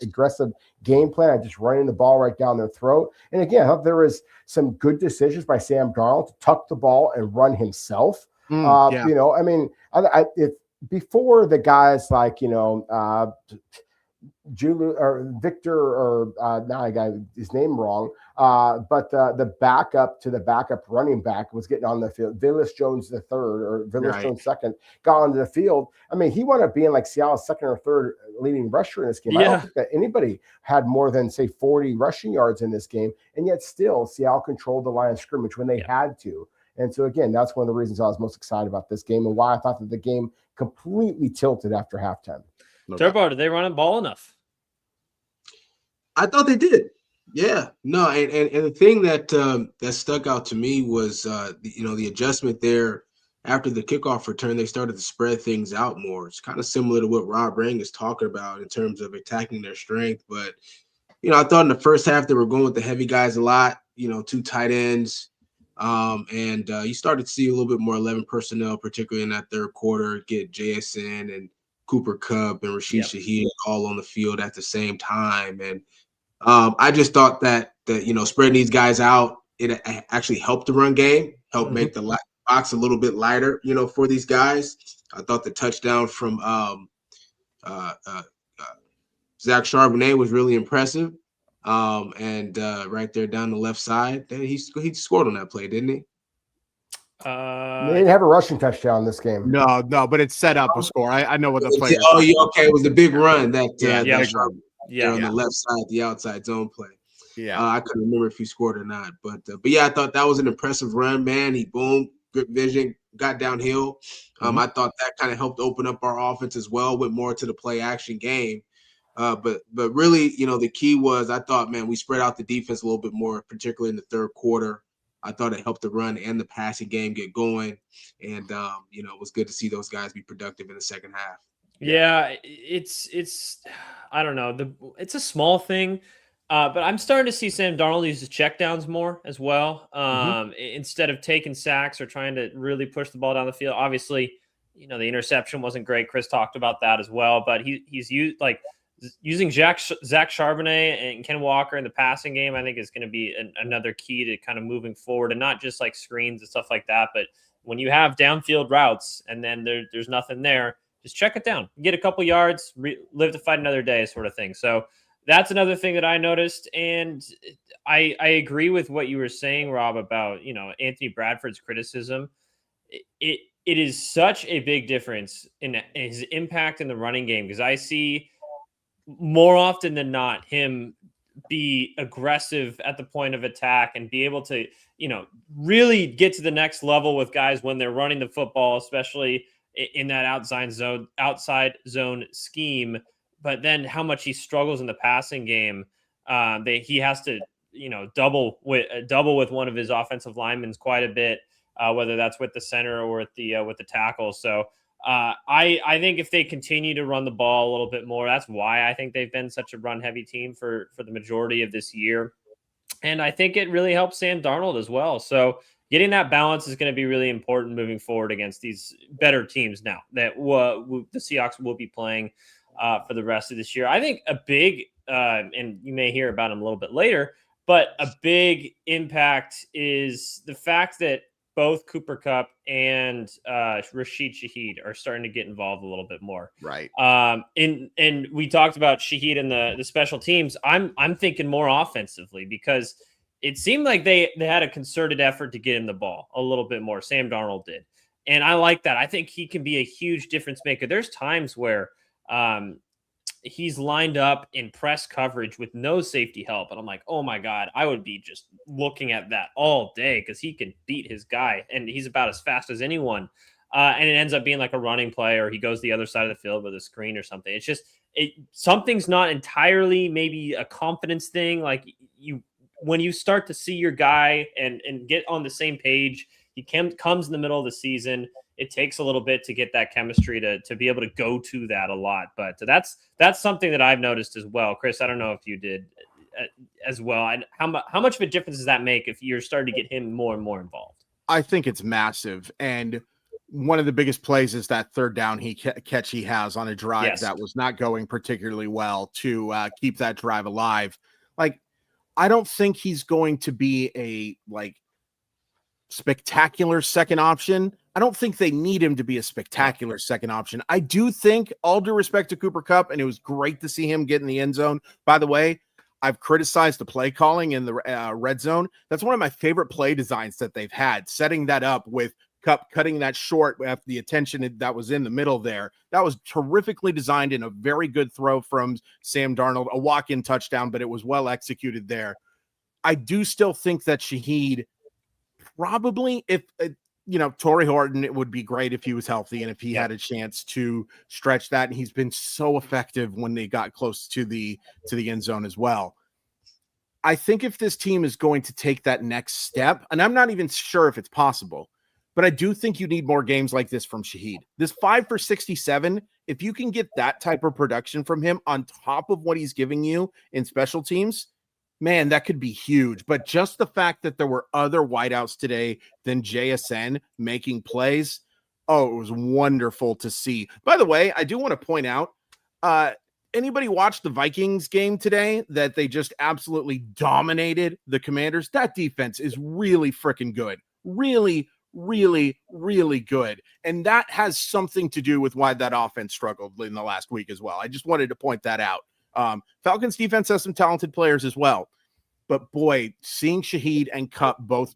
aggressive game plan, just running the ball right down their throat. And again, I thought there was some good decisions by Sam Darnold to tuck the ball and run himself. You know, I mean, if before the guys like, you know, Julius or Victor, or now I got his name wrong, but the backup to the backup running back was getting on the field. Velus Jones the third, or Velus Jones second, got onto the field. I mean, he wound up being like Seattle's second or third leading rusher in this game. I don't think that anybody had more than, say, 40 rushing yards in this game, and yet still Seattle controlled the line of scrimmage when they had to. And so, again, that's one of the reasons I was most excited about this game and why I thought that the game completely tilted after halftime. Turbo, did they run the ball enough? I thought they did. Yeah. No, and the thing that that stuck out to me was, the adjustment there after the kickoff return. They started to spread things out more. It's kind of similar to what Rob Rang is talking about in terms of attacking their strength. But, I thought in the first half they were going with the heavy guys a lot, 2 tight ends. And you started to see a little bit more 11 personnel, particularly in that third quarter, get JSN and Cooper Kupp and Rashid Shaheed all on the field at the same time. And I just thought that spreading these guys out, it actually helped the run game, helped make the box a little bit lighter, for these guys. I thought the touchdown from Zach Charbonnet was really impressive. And right there down the left side, he scored on that play, didn't he? They didn't have a rushing touchdown this game. No, but it set up a score. I know what the play. Okay. It was the big run that on the left side, the outside zone play. Yeah, I couldn't remember if he scored or not, but yeah, I thought that was an impressive run, man. He grip vision, got downhill. I thought that kind of helped open up our offense as well, went more to the play action game. But really, the key was, I thought, man, we spread out the defense a little bit more, particularly in the third quarter. I thought it helped the run and the passing game get going. And, it was good to see those guys be productive in the second half. Yeah, it's I don't know. It's a small thing, but I'm starting to see Sam Darnold use the checkdowns more as well. Instead of taking sacks or trying to really push the ball down the field. Obviously, the interception wasn't great. Chris talked about that as well, but he's using Zach Charbonnet and Ken Walker in the passing game, I think, is going to be another key to kind of moving forward, and not just like screens and stuff like that. But when you have downfield routes and then there's nothing there, just check it down, get a couple yards, live to fight another day, sort of thing. So that's another thing that I noticed. And I agree with what you were saying, Rob, about, Anthony Bradford's criticism. It is such a big difference in his impact in the running game, because I see more often than not him be aggressive at the point of attack and be able to, really get to the next level with guys when they're running the football, especially in that outside zone scheme. But then how much he struggles in the passing game, he has to, double with one of his offensive linemen quite a bit, whether that's with the center or with the tackle. So I think if they continue to run the ball a little bit more, that's why I think they've been such a run-heavy team for the majority of this year. And I think it really helps Sam Darnold as well. So getting that balance is going to be really important moving forward against these better teams now that the Seahawks will be playing for the rest of this year. I think a big, and you may hear about him a little bit later, but a big impact is the fact that both Cooper Kupp and Rashid Shaheed are starting to get involved a little bit more. Right. And we talked about Shaheed and the special teams. I'm thinking more offensively, because it seemed like they had a concerted effort to get him the ball a little bit more. Sam Darnold did. And I like that. I think he can be a huge difference maker. There's times where he's lined up in press coverage with no safety help. And I'm like, oh my God, I would be just looking at that all day, because he can beat his guy and he's about as fast as anyone. And it ends up being like a running play, or he goes the other side of the field with a screen or something. It's just, something's not entirely maybe a confidence thing. Like when you start to see your guy and get on the same page, he comes in the middle of the season. It takes a little bit to get that chemistry to be able to go to that a lot. But that's something that I've noticed as well. Chris, I don't know if you did as well. How much of a difference does that make if you're starting to get him more and more involved? I think it's massive. And one of the biggest plays is that third down catch he has on a drive that was not going particularly well to keep that drive alive. Like, I don't think he's going to be a spectacular second option. I don't think they need him to be a spectacular second option. I do think, all due respect to Cooper Kupp, and it was great to see him get in the end zone. By the way, I've criticized the play calling in the red zone. That's one of my favorite play designs that they've had, setting that up with Kupp cutting that short after the attention that was in the middle there. That was terrifically designed and a very good throw from Sam Darnold, a walk-in touchdown, but it was well executed there. I do still think that Shaheed probably, if Torrey Horton, it would be great if he was healthy and if he had a chance to stretch that. And he's been so effective when they got close to the end zone as well. I think if this team is going to take that next step, and I'm not even sure if it's possible, but I do think you need more games like this from Shaheed. This 5 for 67, if you can get that type of production from him on top of what he's giving you in special teams, man, that could be huge. But just the fact that there were other wideouts today than JSN making plays, it was wonderful to see. By the way, I do want to point out, anybody watch the Vikings game today that they just absolutely dominated the Commanders? That defense is really freaking good. Really, really, really good. And that has something to do with why that offense struggled in the last week as well. I just wanted to point that out. Falcons defense has some talented players as well, but boy, seeing Shaheed and Kupp both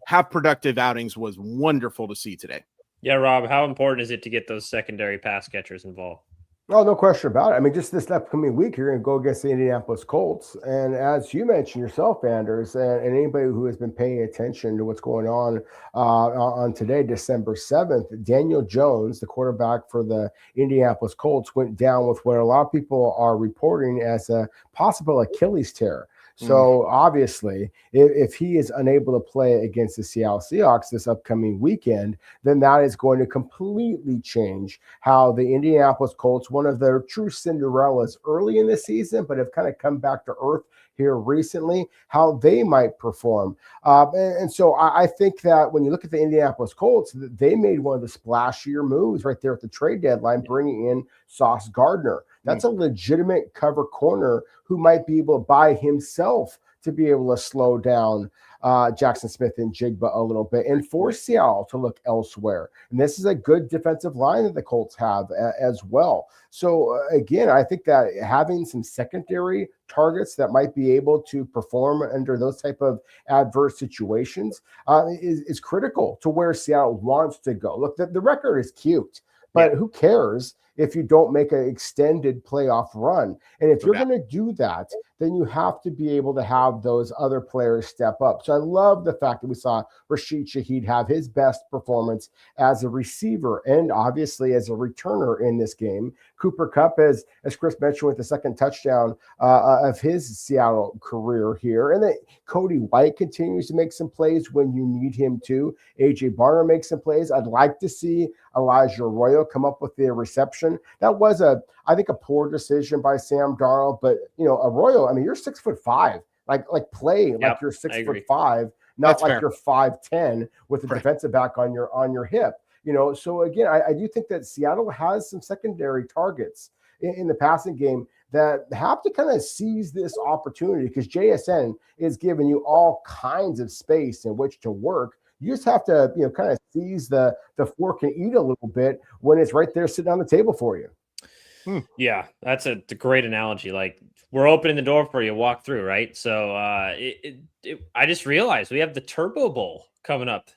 have productive outings was wonderful to see today. Yeah, Rob, how important is it to get those secondary pass catchers involved? Oh, no question about it. I mean, just this upcoming week, you're going to go against the Indianapolis Colts. And as you mentioned yourself, Anders, and anybody who has been paying attention to what's going on today, December 7th, Daniel Jones, the quarterback for the Indianapolis Colts, went down with what a lot of people are reporting as a possible Achilles tear. So obviously, if he is unable to play against the Seattle Seahawks this upcoming weekend, then that is going to completely change how the Indianapolis Colts, one of their true Cinderellas early in the season, but have kind of come back to earth here recently, how they might perform. And so I think that when you look at the Indianapolis Colts, they made one of the splashier moves right there at the trade deadline, bringing in Sauce Gardner. That's a legitimate cover corner who might be able to by himself to be able to slow down Jaxon Smith-Njigba a little bit and force Seattle to look elsewhere. And this is a good defensive line that the Colts have as well. So again, I think that having some secondary targets that might be able to perform under those type of adverse situations is critical to where Seattle wants to go. Look, the record is cute, but who cares if you don't make an extended playoff run? And if you're going to do that, then you have to be able to have those other players step up. So I love the fact that we saw Rashid Shaheed have his best performance as a receiver and obviously as a returner in this game. Cooper Kupp, as Chris mentioned, with the second touchdown of his Seattle career here. And then Cody White continues to make some plays when you need him to. A.J. Barner makes some plays. I'd like to see Elijah Arroyo come up with the reception. That was I think a poor decision by Sam Darnold, but Arroyo, I mean, you're 6'5", like play like you're 6'5", not That's like fair. you're 5'10" with a defensive back on your hip. So again, I do think that Seattle has some secondary targets in the passing game that have to kind of seize this opportunity because JSN is giving you all kinds of space in which to work. You just have to, kind of seize the fork and eat a little bit when it's right there sitting on the table for you. Yeah, that's a great analogy. Like, we're opening the door for you, walk through, right? So I just realized we have the Turbo Bowl coming up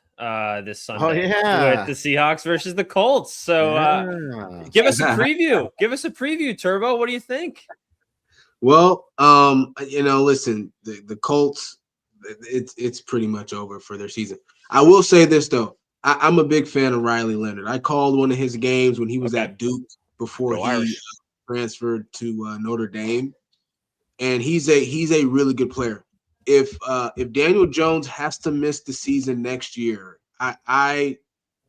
this Sunday. Oh, yeah. With the Seahawks versus the Colts. So give us a preview. Give us a preview, Turbo. What do you think? Well, listen, the Colts, it's pretty much over for their season. I will say this, though. I'm a big fan of Riley Leonard. I called one of his games when he was at Duke before he transferred to Notre Dame. And he's a really good player. if Daniel Jones has to miss the season next year, I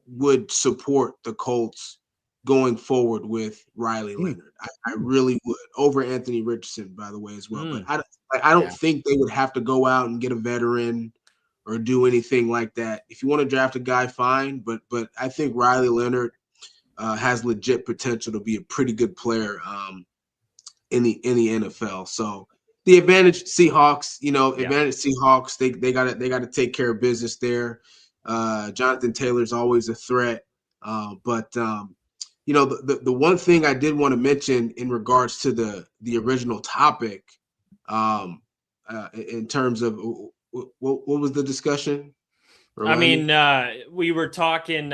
would support the Colts going forward with Riley Leonard. I really would, over Anthony Richardson, by the way, as well. But I don't think they would have to go out and get a veteran or do anything like that. If you want to draft a guy, fine. But I think Riley Leonard has legit potential to be a pretty good player in the NFL. So the advantage Seahawks, advantage Seahawks. They got to take care of business there. Jonathan Taylor's always a threat, but the one thing I did want to mention in regards to the original topic, in terms of what was the discussion? We were talking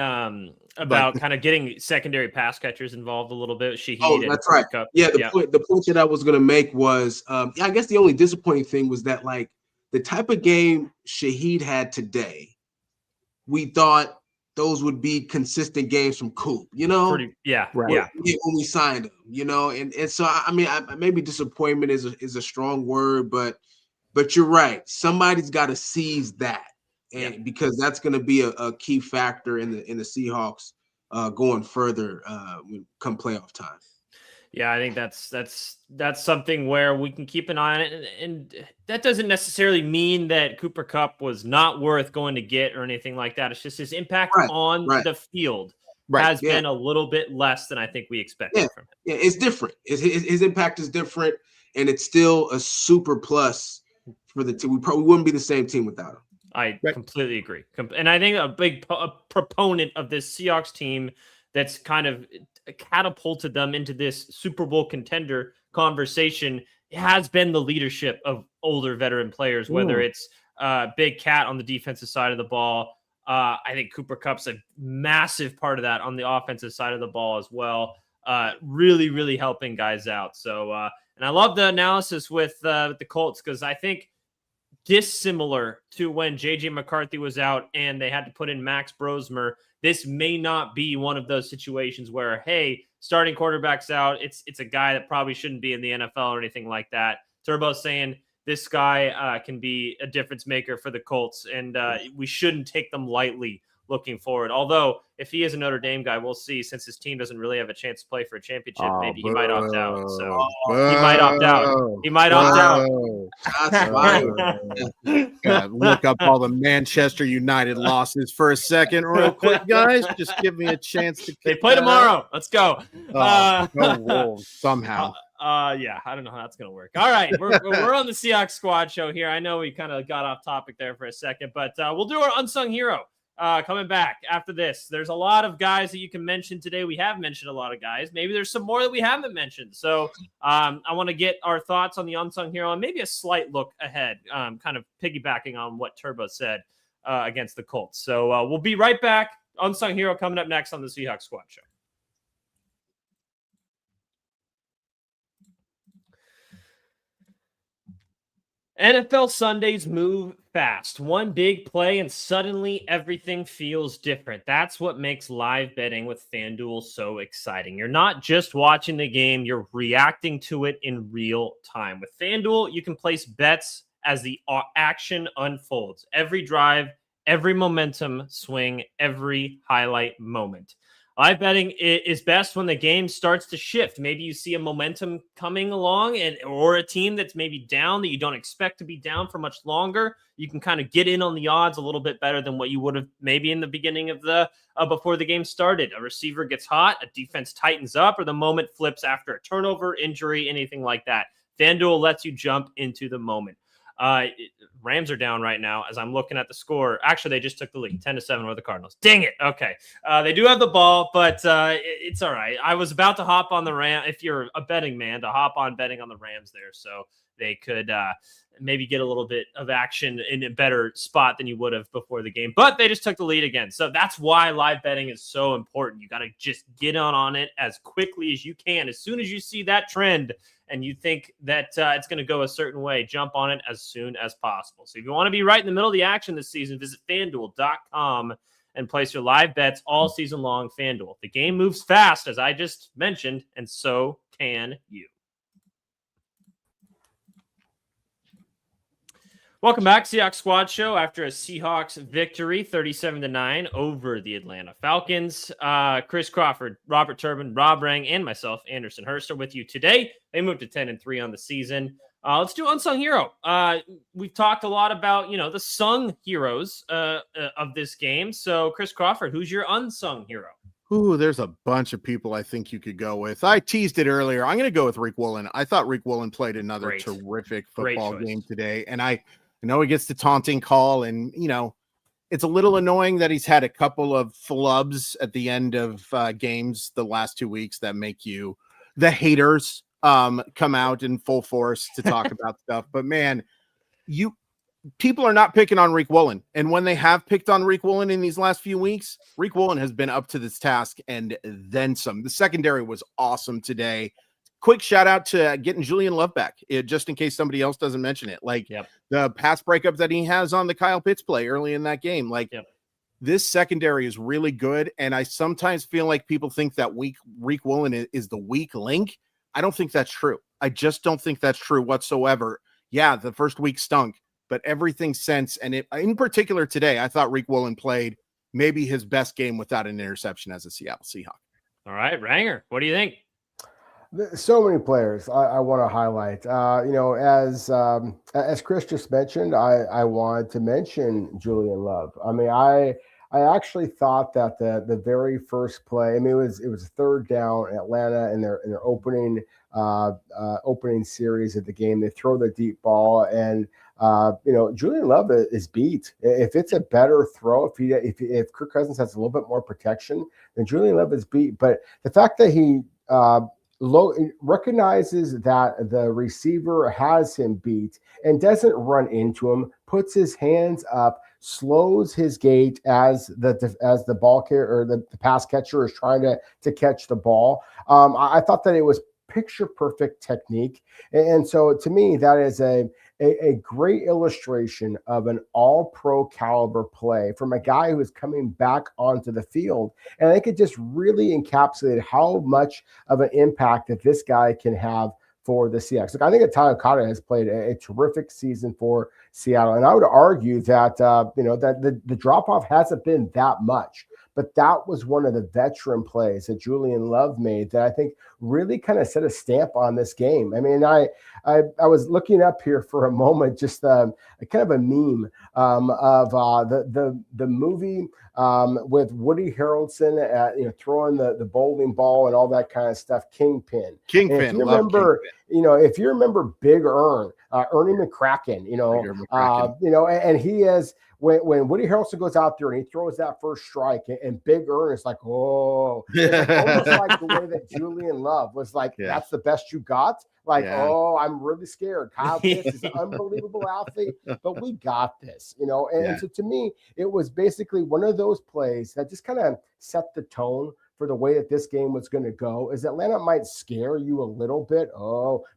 about kind of getting secondary pass catchers involved a little bit. Shaheed that's right. Yeah, the point that I was going to make was, I guess the only disappointing thing was that, like, the type of game Shaheed had today, we thought those would be consistent games from Coop, When we signed him, and so maybe disappointment is a strong word, but you're right. Somebody's got to seize that, and because that's going to be a key factor in the Seahawks going further come playoff time. Yeah, I think that's something where we can keep an eye on it, and that doesn't necessarily mean that Cooper Kupp was not worth going to get or anything like that. It's just his impact on the field has been a little bit less than I think we expected from him. Yeah, it's different. His impact is different, and it's still a super plus for the team. We probably wouldn't be the same team without him. I completely agree, and I think a big proponent of this Seahawks team that's kind of catapulted them into this Super Bowl contender conversation has been the leadership of older veteran players, whether it's Big Cat on the defensive side of the ball. I think Cooper Kupp's a massive part of that on the offensive side of the ball as well. Really, really helping guys out. So, and I love the analysis with the Colts, because I think dissimilar to when JJ McCarthy was out and they had to put in Max Brosmer, this may not be one of those situations where, hey, starting quarterback's out. It's a guy that probably shouldn't be in the NFL or anything like that. Turbo's saying this guy can be a difference maker for the Colts, and we shouldn't take them lightly looking forward. Although, if he is a Notre Dame guy, we'll see. Since his team doesn't really have a chance to play for a championship, maybe he might opt out. So he might opt out. He might opt out. Look up all the Manchester United losses for a second, real quick, guys. Just give me a chance to. They play tomorrow. Let's go. Go Wolves somehow. I don't know how that's gonna work. All right, we're on the Seahawks Squad show here. I know we kind of got off topic there for a second, but we'll do our unsung hero. Coming back after this. There's a lot of guys that you can mention today. We have mentioned a lot of guys. Maybe there's some more that we haven't mentioned. So I want to get our thoughts on the unsung hero and maybe a slight look ahead, kind of piggybacking on what Turbo said against the Colts. So we'll be right back. Unsung hero coming up next on the Seahawks Squad show. NFL Sundays move fast. One big play and suddenly everything feels different. That's what makes live betting with FanDuel so exciting. You're not just watching the game, you're reacting to it in real time. With FanDuel, you can place bets as the action unfolds. Every drive, every momentum swing, every highlight moment. Live betting is best when the game starts to shift. Maybe you see a momentum coming along or a team that's maybe down that you don't expect to be down for much longer. You can kind of get in on the odds a little bit better than what you would have maybe in the beginning of the before the game started. A receiver gets hot, a defense tightens up, or the moment flips after a turnover, injury, anything like that. FanDuel lets you jump into the moment. Rams are down right now as I'm looking at the score. Actually, they just took the lead 10-7 over the Cardinals. Dang it. Okay. They do have the ball, but it's all right. I was about to hop on the Rams, if you're a betting man, to hop on betting on the Rams there. So they could maybe get a little bit of action in a better spot than you would have before the game. But they just took the lead again. So that's why live betting is so important. You got to just get on it as quickly as you can. As soon as you see that trend and you think that it's going to go a certain way, jump on it as soon as possible. So if you want to be right in the middle of the action this season, visit FanDuel.com and place your live bets all season long. FanDuel. The game moves fast, as I just mentioned, and so can you. Welcome back, Seahawks Squad Show. After a Seahawks victory, 37-9 over the Atlanta Falcons, Chris Crawford, Robert Turbin, Rob Rang, and myself, Anderson Hurst, are with you today. They moved to 10-3 on the season. Let's do Unsung Hero. We've talked a lot about, the sung heroes of this game. So, Chris Crawford, who's your unsung hero? Ooh, there's a bunch of people I think you could go with. I teased it earlier. I'm going to go with Rick Woolen. I thought Rick Woolen played another terrific football game today. And I know he gets the taunting call, and, it's a little annoying that he's had a couple of flubs at the end of games the last 2 weeks that make the haters, come out in full force to talk about stuff. But man, people are not picking on Rick Woolen. And when they have picked on Rick Woolen in these last few weeks, Rick Woolen has been up to this task and then some. The secondary was awesome today. Quick shout out to getting Julian Love back, just in case somebody else doesn't mention it. The pass breakup that he has on the Kyle Pitts play early in that game. This secondary is really good. And I sometimes feel like people think that Rick Woolen is the weak link. I don't think that's true. I just don't think that's true whatsoever. Yeah, the first week stunk, but everything since, and in particular today, I thought Rick Woolen played maybe his best game without an interception as a Seattle Seahawk. All right, Ranger, what do you think? So many players I want to highlight. As Chris just mentioned, I wanted to mention Julian Love. I mean, I actually thought that the very first play, it was a third down in Atlanta in their opening series of the game. They throw the deep ball, and Julian Love is beat. If it's a better throw, if Kirk Cousins has a little bit more protection, then Julian Love is beat. But the fact that he recognizes that the receiver has him beat and doesn't run into him, puts his hands up, slows his gait as the ball carrier or the pass catcher is trying to catch the ball. I thought that it was picture perfect technique. And so to me, that is a great illustration of an all-pro caliber play from a guy who is coming back onto the field. And I think it just really encapsulated how much of an impact that this guy can have for the Seahawks. Look, I think that Tyler Cotta has played a terrific season for Seattle. And I would argue that, that the drop-off hasn't been that much. But that was one of the veteran plays that Julian Love made that I think really kind of set a stamp on this game. I mean, I was looking up here for a moment, just kind of a meme of the movie with Woody Harrelson throwing the bowling ball and all that kind of stuff. Kingpin. If you remember, if you remember Big Ernie McCracken, and he is. When Woody Harrelson goes out there and he throws that first strike, and Big Ern is like, oh, it's almost like the way that Julian Love was like, that's the best you got. Oh, I'm really scared. Kyle Pitts is an unbelievable athlete, but we got this, And so to me, it was basically one of those plays that just kind of set the tone for the way that this game was going to go. Is Atlanta might scare you a little bit.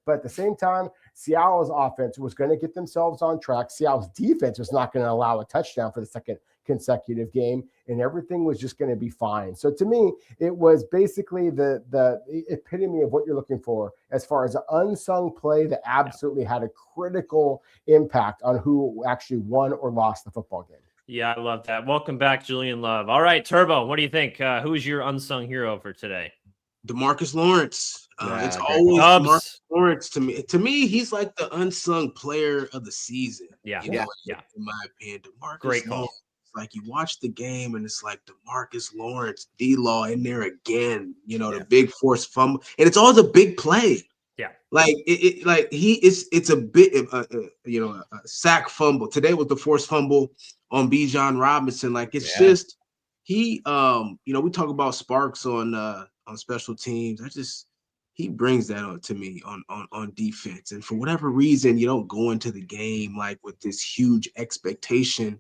But at the same time, Seattle's offense was going to get themselves on track. Seattle's defense was not going to allow a touchdown for the second consecutive game, and everything was just going to be fine. So to me, it was basically the epitome of what you're looking for as far as an unsung play that absolutely had a critical impact on who actually won or lost the football game. Yeah, I love that. Welcome back, Julian Love. All right, Turbo, what do you think? Who's your unsung hero for today? DeMarcus Lawrence. It's always DeMarcus Lawrence to me. To me, he's like the unsung player of the season. Yeah. In my opinion, DeMarcus Great call. Lawrence. Like you watch the game and it's like DeMarcus Lawrence, D-Law in there again. The big forced fumble, and it's all the big play. Yeah, it's a bit a sack fumble. Today was the forced fumble on Bijan Robinson. Just he we talk about sparks on special teams. He brings that on to me on defense. And for whatever reason, you don't go into the game with this huge expectation.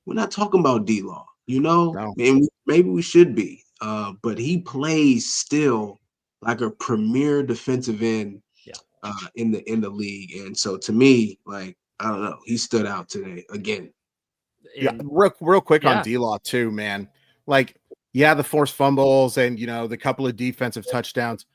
We're not talking about D-Law, No. and maybe we should be. But he plays still like a premier defensive end in the league. And so to me, I don't know, he stood out today again. Real quick on D-Law too, man. The forced fumbles and the couple of defensive touchdowns.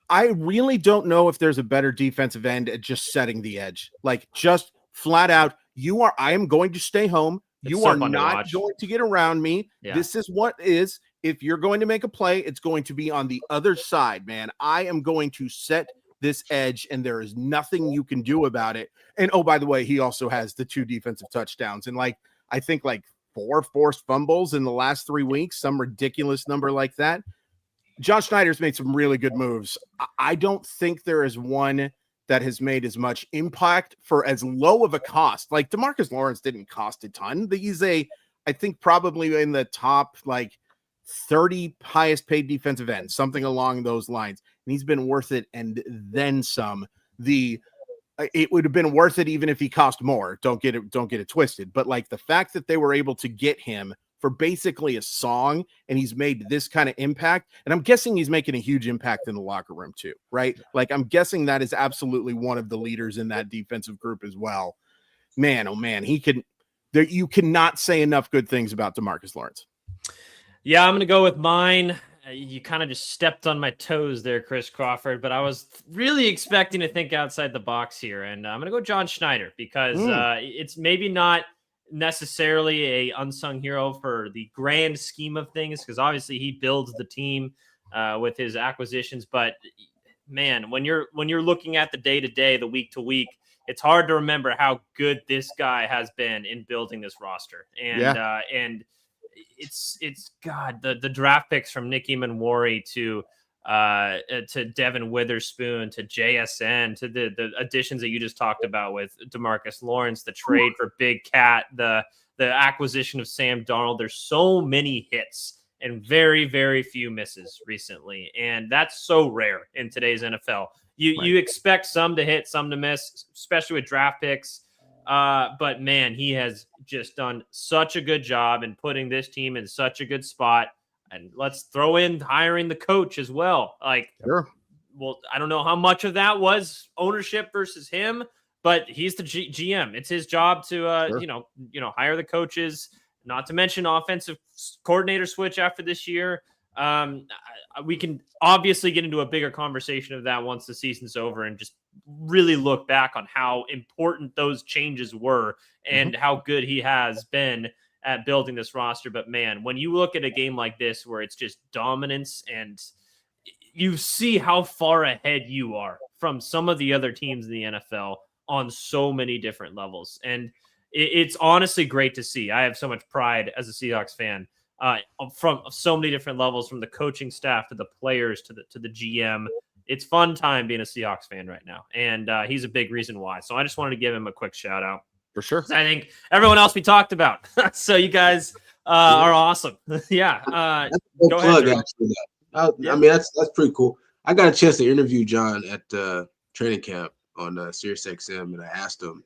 I really don't know if there's a better defensive end at just setting the edge. Just flat out, I am going to stay home. You so are fun to not watch. going to get around me. Yeah. This is what is. If you're going to make a play, it's going to be on the other side, man. I am going to set this edge, and there is nothing you can do about it. And oh, by the way, he also has the 2 defensive touchdowns and I think 4 forced fumbles in the last 3 weeks, some ridiculous number like that. John Schneider's made some really good moves. I don't think there is one that has made as much impact for as low of a cost. Like DeMarcus Lawrence didn't cost a ton. He's I think probably in the top 30 highest paid defensive ends, something along those lines. And he's been worth it and then some. It would have been worth it even if he cost more. Don't get it twisted. But the fact that they were able to get him for basically a song and he's made this kind of impact. And I'm guessing he's making a huge impact in the locker room too, right? I'm guessing that is absolutely one of the leaders in that defensive group as well. Man, oh man, you cannot say enough good things about DeMarcus Lawrence. Yeah, I'm going to go with mine. You kind of just stepped on my toes there, Chris Crawford, but I was really expecting to think outside the box here. And I'm going to go John Schneider because it's maybe not necessarily a unsung hero for the grand scheme of things, because obviously he builds the team with his acquisitions. But man, when you're looking at the day-to-day, the week-to-week, it's hard to remember how good this guy has been in building this roster. And it's God, the draft picks from Nick Eamon-Warry to Devin Witherspoon to JSN to the additions that you just talked about with DeMarcus Lawrence, the trade for Big Cat, the acquisition of Sam Darnold. There's so many hits and very, very few misses recently, and that's so rare in today's NFL. You expect some to hit, some to miss, especially with draft picks. But man, he has just done such a good job in putting this team in such a good spot. And let's throw in hiring the coach as well. Sure. Well, I don't know how much of that was ownership versus him, but he's the GM. It's his job to, Sure. Hire the coaches, not to mention offensive coordinator switch after this year. We can obviously get into a bigger conversation of that once the season's over and just really look back on how important those changes were and how good he has been at building this roster. But man, when you look at a game like this, where it's just dominance and you see how far ahead you are from some of the other teams in the NFL on so many different levels. And it's honestly great to see. I have so much pride as a Seahawks fan from so many different levels, from the coaching staff to the players to the GM. It's fun time being a Seahawks fan right now. And he's a big reason why. So I just wanted to give him a quick shout out. For sure. I think everyone else we talked about. So you guys are awesome. Yeah. Go ahead. Actually, I mean, that's pretty cool. I got a chance to interview John at training camp on Sirius XM, and I asked him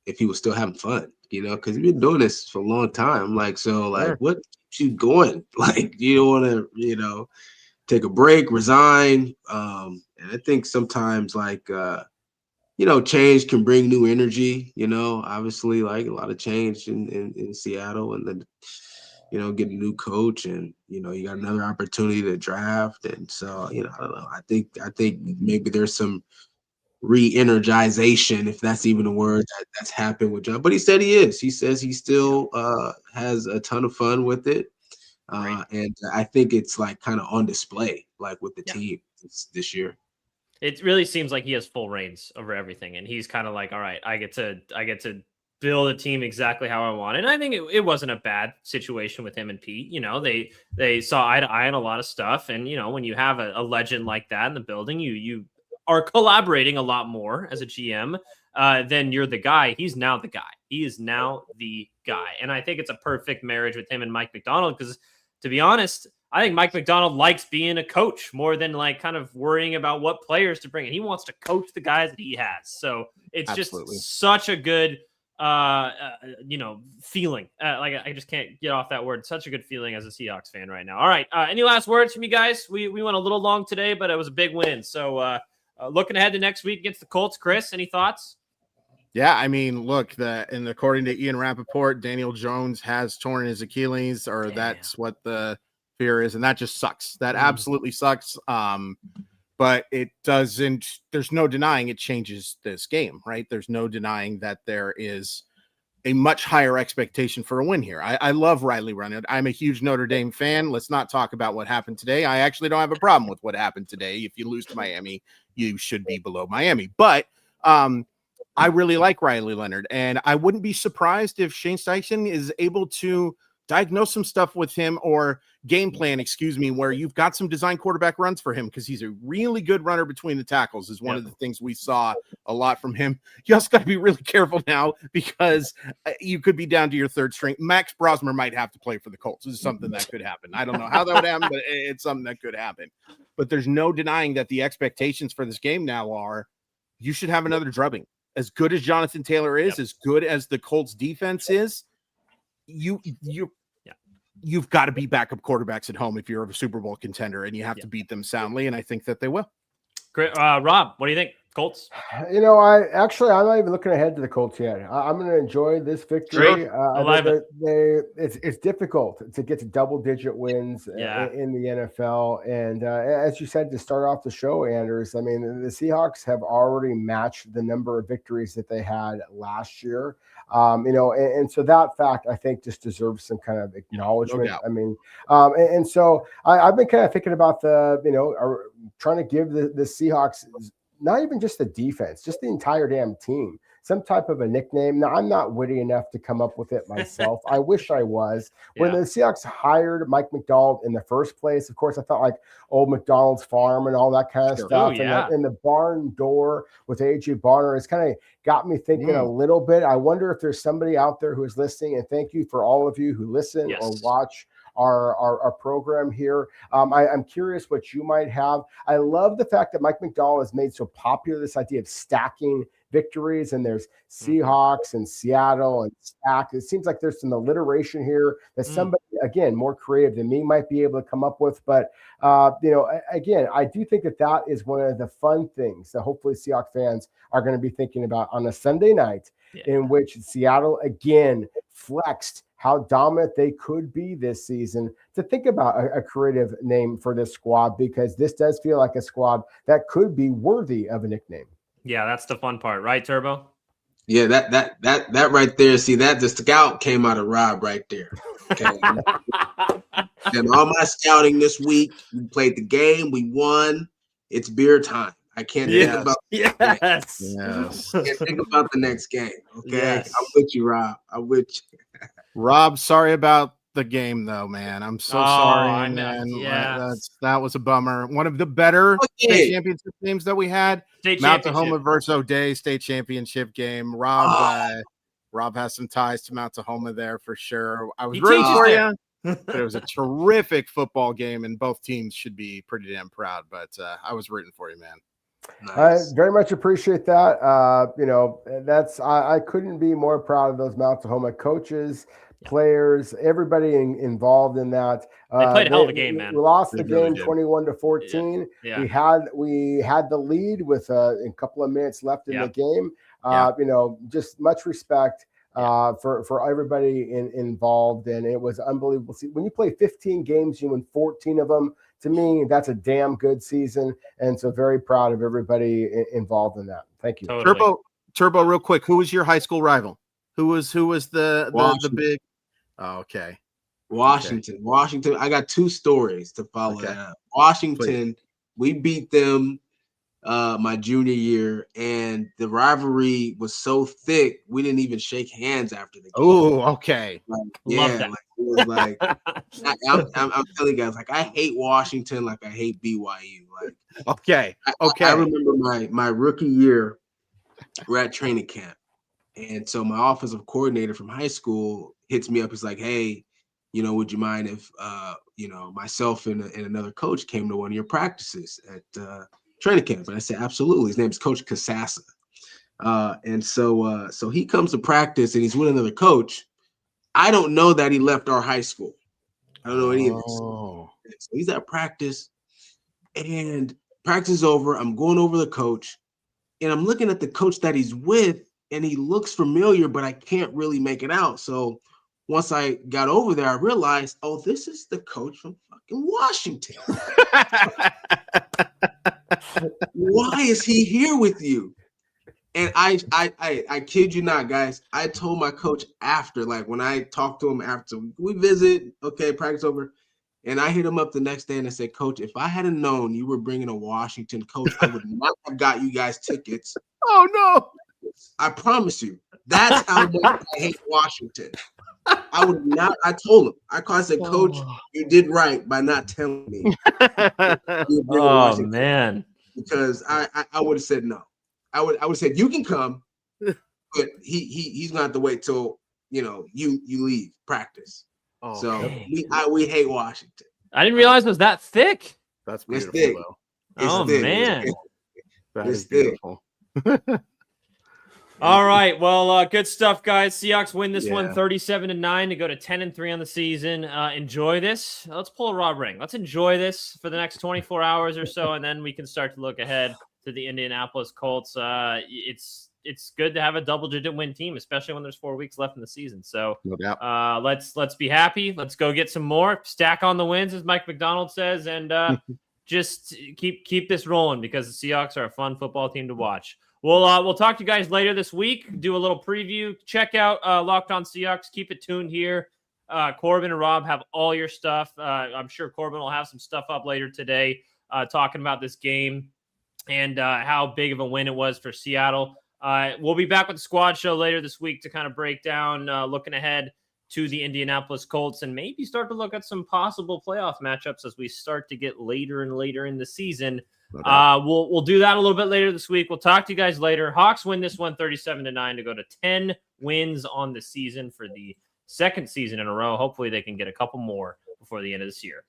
if he was still having fun, because he's been doing this for a long time. What keeps you going? You don't want to, take a break, resign. And I think sometimes change can bring new energy, obviously a lot of change in Seattle, and then, get a new coach, and, you got another opportunity to draft. And so, I don't know. I think maybe there's some re-energization, if that's even a word, that's happened with John. But he said he says he still has a ton of fun with it. And I think it's kind of on display, with the team this year. It really seems like he has full reins over everything, and he's kind of all right, I get to build a team exactly how I want. And I think it wasn't a bad situation with him and Pete. They saw eye to eye on a lot of stuff. And, when you have a legend like that in the building, you are collaborating a lot more as a GM than you're the guy. He's now the guy. He is now the guy. And I think it's a perfect marriage with him and Mike Macdonald, because to be honest, I think Mike Macdonald likes being a coach more than kind of worrying about what players to bring in. He wants to coach the guys that he has. So it's Absolutely. Just such a good, feeling. I just can't get off that word. Such a good feeling as a Seahawks fan right now. All right. Any last words from you guys? We went a little long today, but it was a big win. So looking ahead to next week against the Colts, Chris, any thoughts? Yeah, I mean, look, according to Ian Rappaport, Daniel Jones has torn his Achilles, or that's what the fear is, and that just sucks. That absolutely sucks. but it doesn't. There's no denying it changes this game, right? There's no denying that there is a much higher expectation for a win here. I love Riley Leonard. I'm a huge Notre Dame fan. Let's not talk about what happened today. I actually don't have a problem with what happened today. If you lose to Miami, you should be below Miami. But I really like Riley Leonard, and I wouldn't be surprised if Shane Steichen is able to diagnose some stuff with him or game plan, where you've got some design quarterback runs for him because he's a really good runner between the tackles is one of the things we saw a lot from him. You also got to be really careful now because you could be down to your third string. Max Brosmer might have to play for the Colts. This is something that could happen. I don't know how that would happen, but it's something that could happen. But there's no denying that the expectations for this game now are you should have another drubbing. As good as Jonathan Taylor is, as good as the Colts defense is, you've got to be backup quarterbacks at home if you're a Super Bowl contender, and you have to beat them soundly, and I think that they will. Great. Rob, what do you think? Colts? I'm not even looking ahead to the Colts yet. I'm going to enjoy this victory. It's difficult to get to double-digit wins in the NFL. And as you said to start off the show, Anders, I mean, the Seahawks have already matched the number of victories that they had last year. And so that fact, I think, just deserves some kind of acknowledgement. No doubt. I mean, and so I've been kind of thinking about trying to give the Seahawks not even just the defense, just the entire damn team, some type of a nickname. Now, I'm not witty enough to come up with it myself. I wish I was. When the Seahawks hired Mike McDonald in the first place, of course, I thought like Old McDonald's Farm and all that kind of stuff. And the barn door with A.J. Barner has kind of got me thinking a little bit. I wonder if there's somebody out there who is listening, and thank you for all of you who listen or watch our program here. I'm curious what you might have. I love the fact that Mike McDonald has made so popular this idea of stacking victories, and there's Seahawks and Seattle and stack. It seems like there's some alliteration here that somebody, again, more creative than me might be able to come up with. But, again, I do think that is one of the fun things that hopefully Seahawks fans are going to be thinking about on a Sunday night in which Seattle, again, flexed how dominant they could be this season, to think about a creative name for this squad, because this does feel like a squad that could be worthy of a nickname. Yeah, that's the fun part, right, Turbo? Yeah, that right there. See, that the scout came out of Rob right there. Okay. And all my scouting this week, we played the game, we won. It's beer time. I can't think about can't think about the next game. Okay, I'm with you, Rob. I'm with you. Rob, sorry about the game, though, man. I'm so sorry, man. That was a bummer. One of the better state championship games that we had. Mount Tahoma versus O'Day state championship game. Rob has some ties to Mount Tahoma there for sure. I was rooting for you, but it was a terrific football game, and both teams should be pretty damn proud. But I was rooting for you, man. Nice. I very much appreciate that. I couldn't be more proud of those Mount Tahoma coaches, players, everybody involved in that. They played a hell of a game, man. We lost the game 21-14. Yeah. We had the lead with a couple of minutes left in the game. Just much respect for everybody involved, and it was unbelievable. See, when you play 15 games, you win 14 of them. To me, that's a damn good season, and so very proud of everybody involved in that. Thank you. Totally. Turbo, real quick. Who was your high school rival? Who was the big? Oh, okay. Washington. I got two stories to follow that. Washington, we beat them my junior year, and the rivalry was so thick we didn't even shake hands after the game. Oh, okay. Love that. It was like I'm telling you guys, like, I hate Washington like I hate BYU. Like, I remember my rookie year, we're at training camp, and so my offensive coordinator from high school hits me up. He's like, "Hey, would you mind if myself and another coach came to one of your practices at training camp?" And I said, "Absolutely." His name's Coach Casassa. And so he comes to practice, and he's with another coach. I don't know that he left our high school. I don't know any of this. So he's at practice, and practice is over. I'm going over the coach, and I'm looking at the coach that he's with, and he looks familiar, but I can't really make it out. So once I got over there, I realized, this is the coach from fucking Washington. Why is he here with you? And I kid you not, guys. I told my coach after, like when I talked to him after we visit, okay, practice over, and I hit him up the next day and I said, Coach, if I hadn't known you were bringing a Washington coach, I would not have got you guys tickets. Oh no! I promise you. That's how much I hate Washington. I would not. I told him. I said, Coach, you did right by not telling me. Oh man, because I would have said no. I would have said you can come, but he's gonna have to wait till you leave practice. Oh, so we hate Washington. I didn't realize it was that thick. That's beautiful, thick. though. Oh man, that is beautiful. All right, well, good stuff, guys. Seahawks win this one 37-9 to go to 10-3 on the season. Enjoy this. Let's pull a Rob Ring. Let's enjoy this for the next 24 hours or so, and then we can start to look ahead to the Indianapolis Colts. It's good to have a double-digit win team, especially when there's 4 weeks left in the season. So let's be happy. Let's go get some more. Stack on the wins, as Mike McDonald says, and just keep this rolling because the Seahawks are a fun football team to watch. We'll talk to you guys later this week. Do a little preview. Check out Locked On Seahawks. Keep it tuned here. Corbin and Rob have all your stuff. I'm sure Corbin will have some stuff up later today talking about this game and how big of a win it was for Seattle. We'll be back with the squad show later this week to kind of break down looking ahead to the Indianapolis Colts and maybe start to look at some possible playoff matchups as we start to get later and later in the season. We'll do that a little bit later this week. We'll talk to you guys later. Hawks win this one 37-9 to go to 10 wins on the season for the second season in a row. Hopefully they can get a couple more before the end of this year.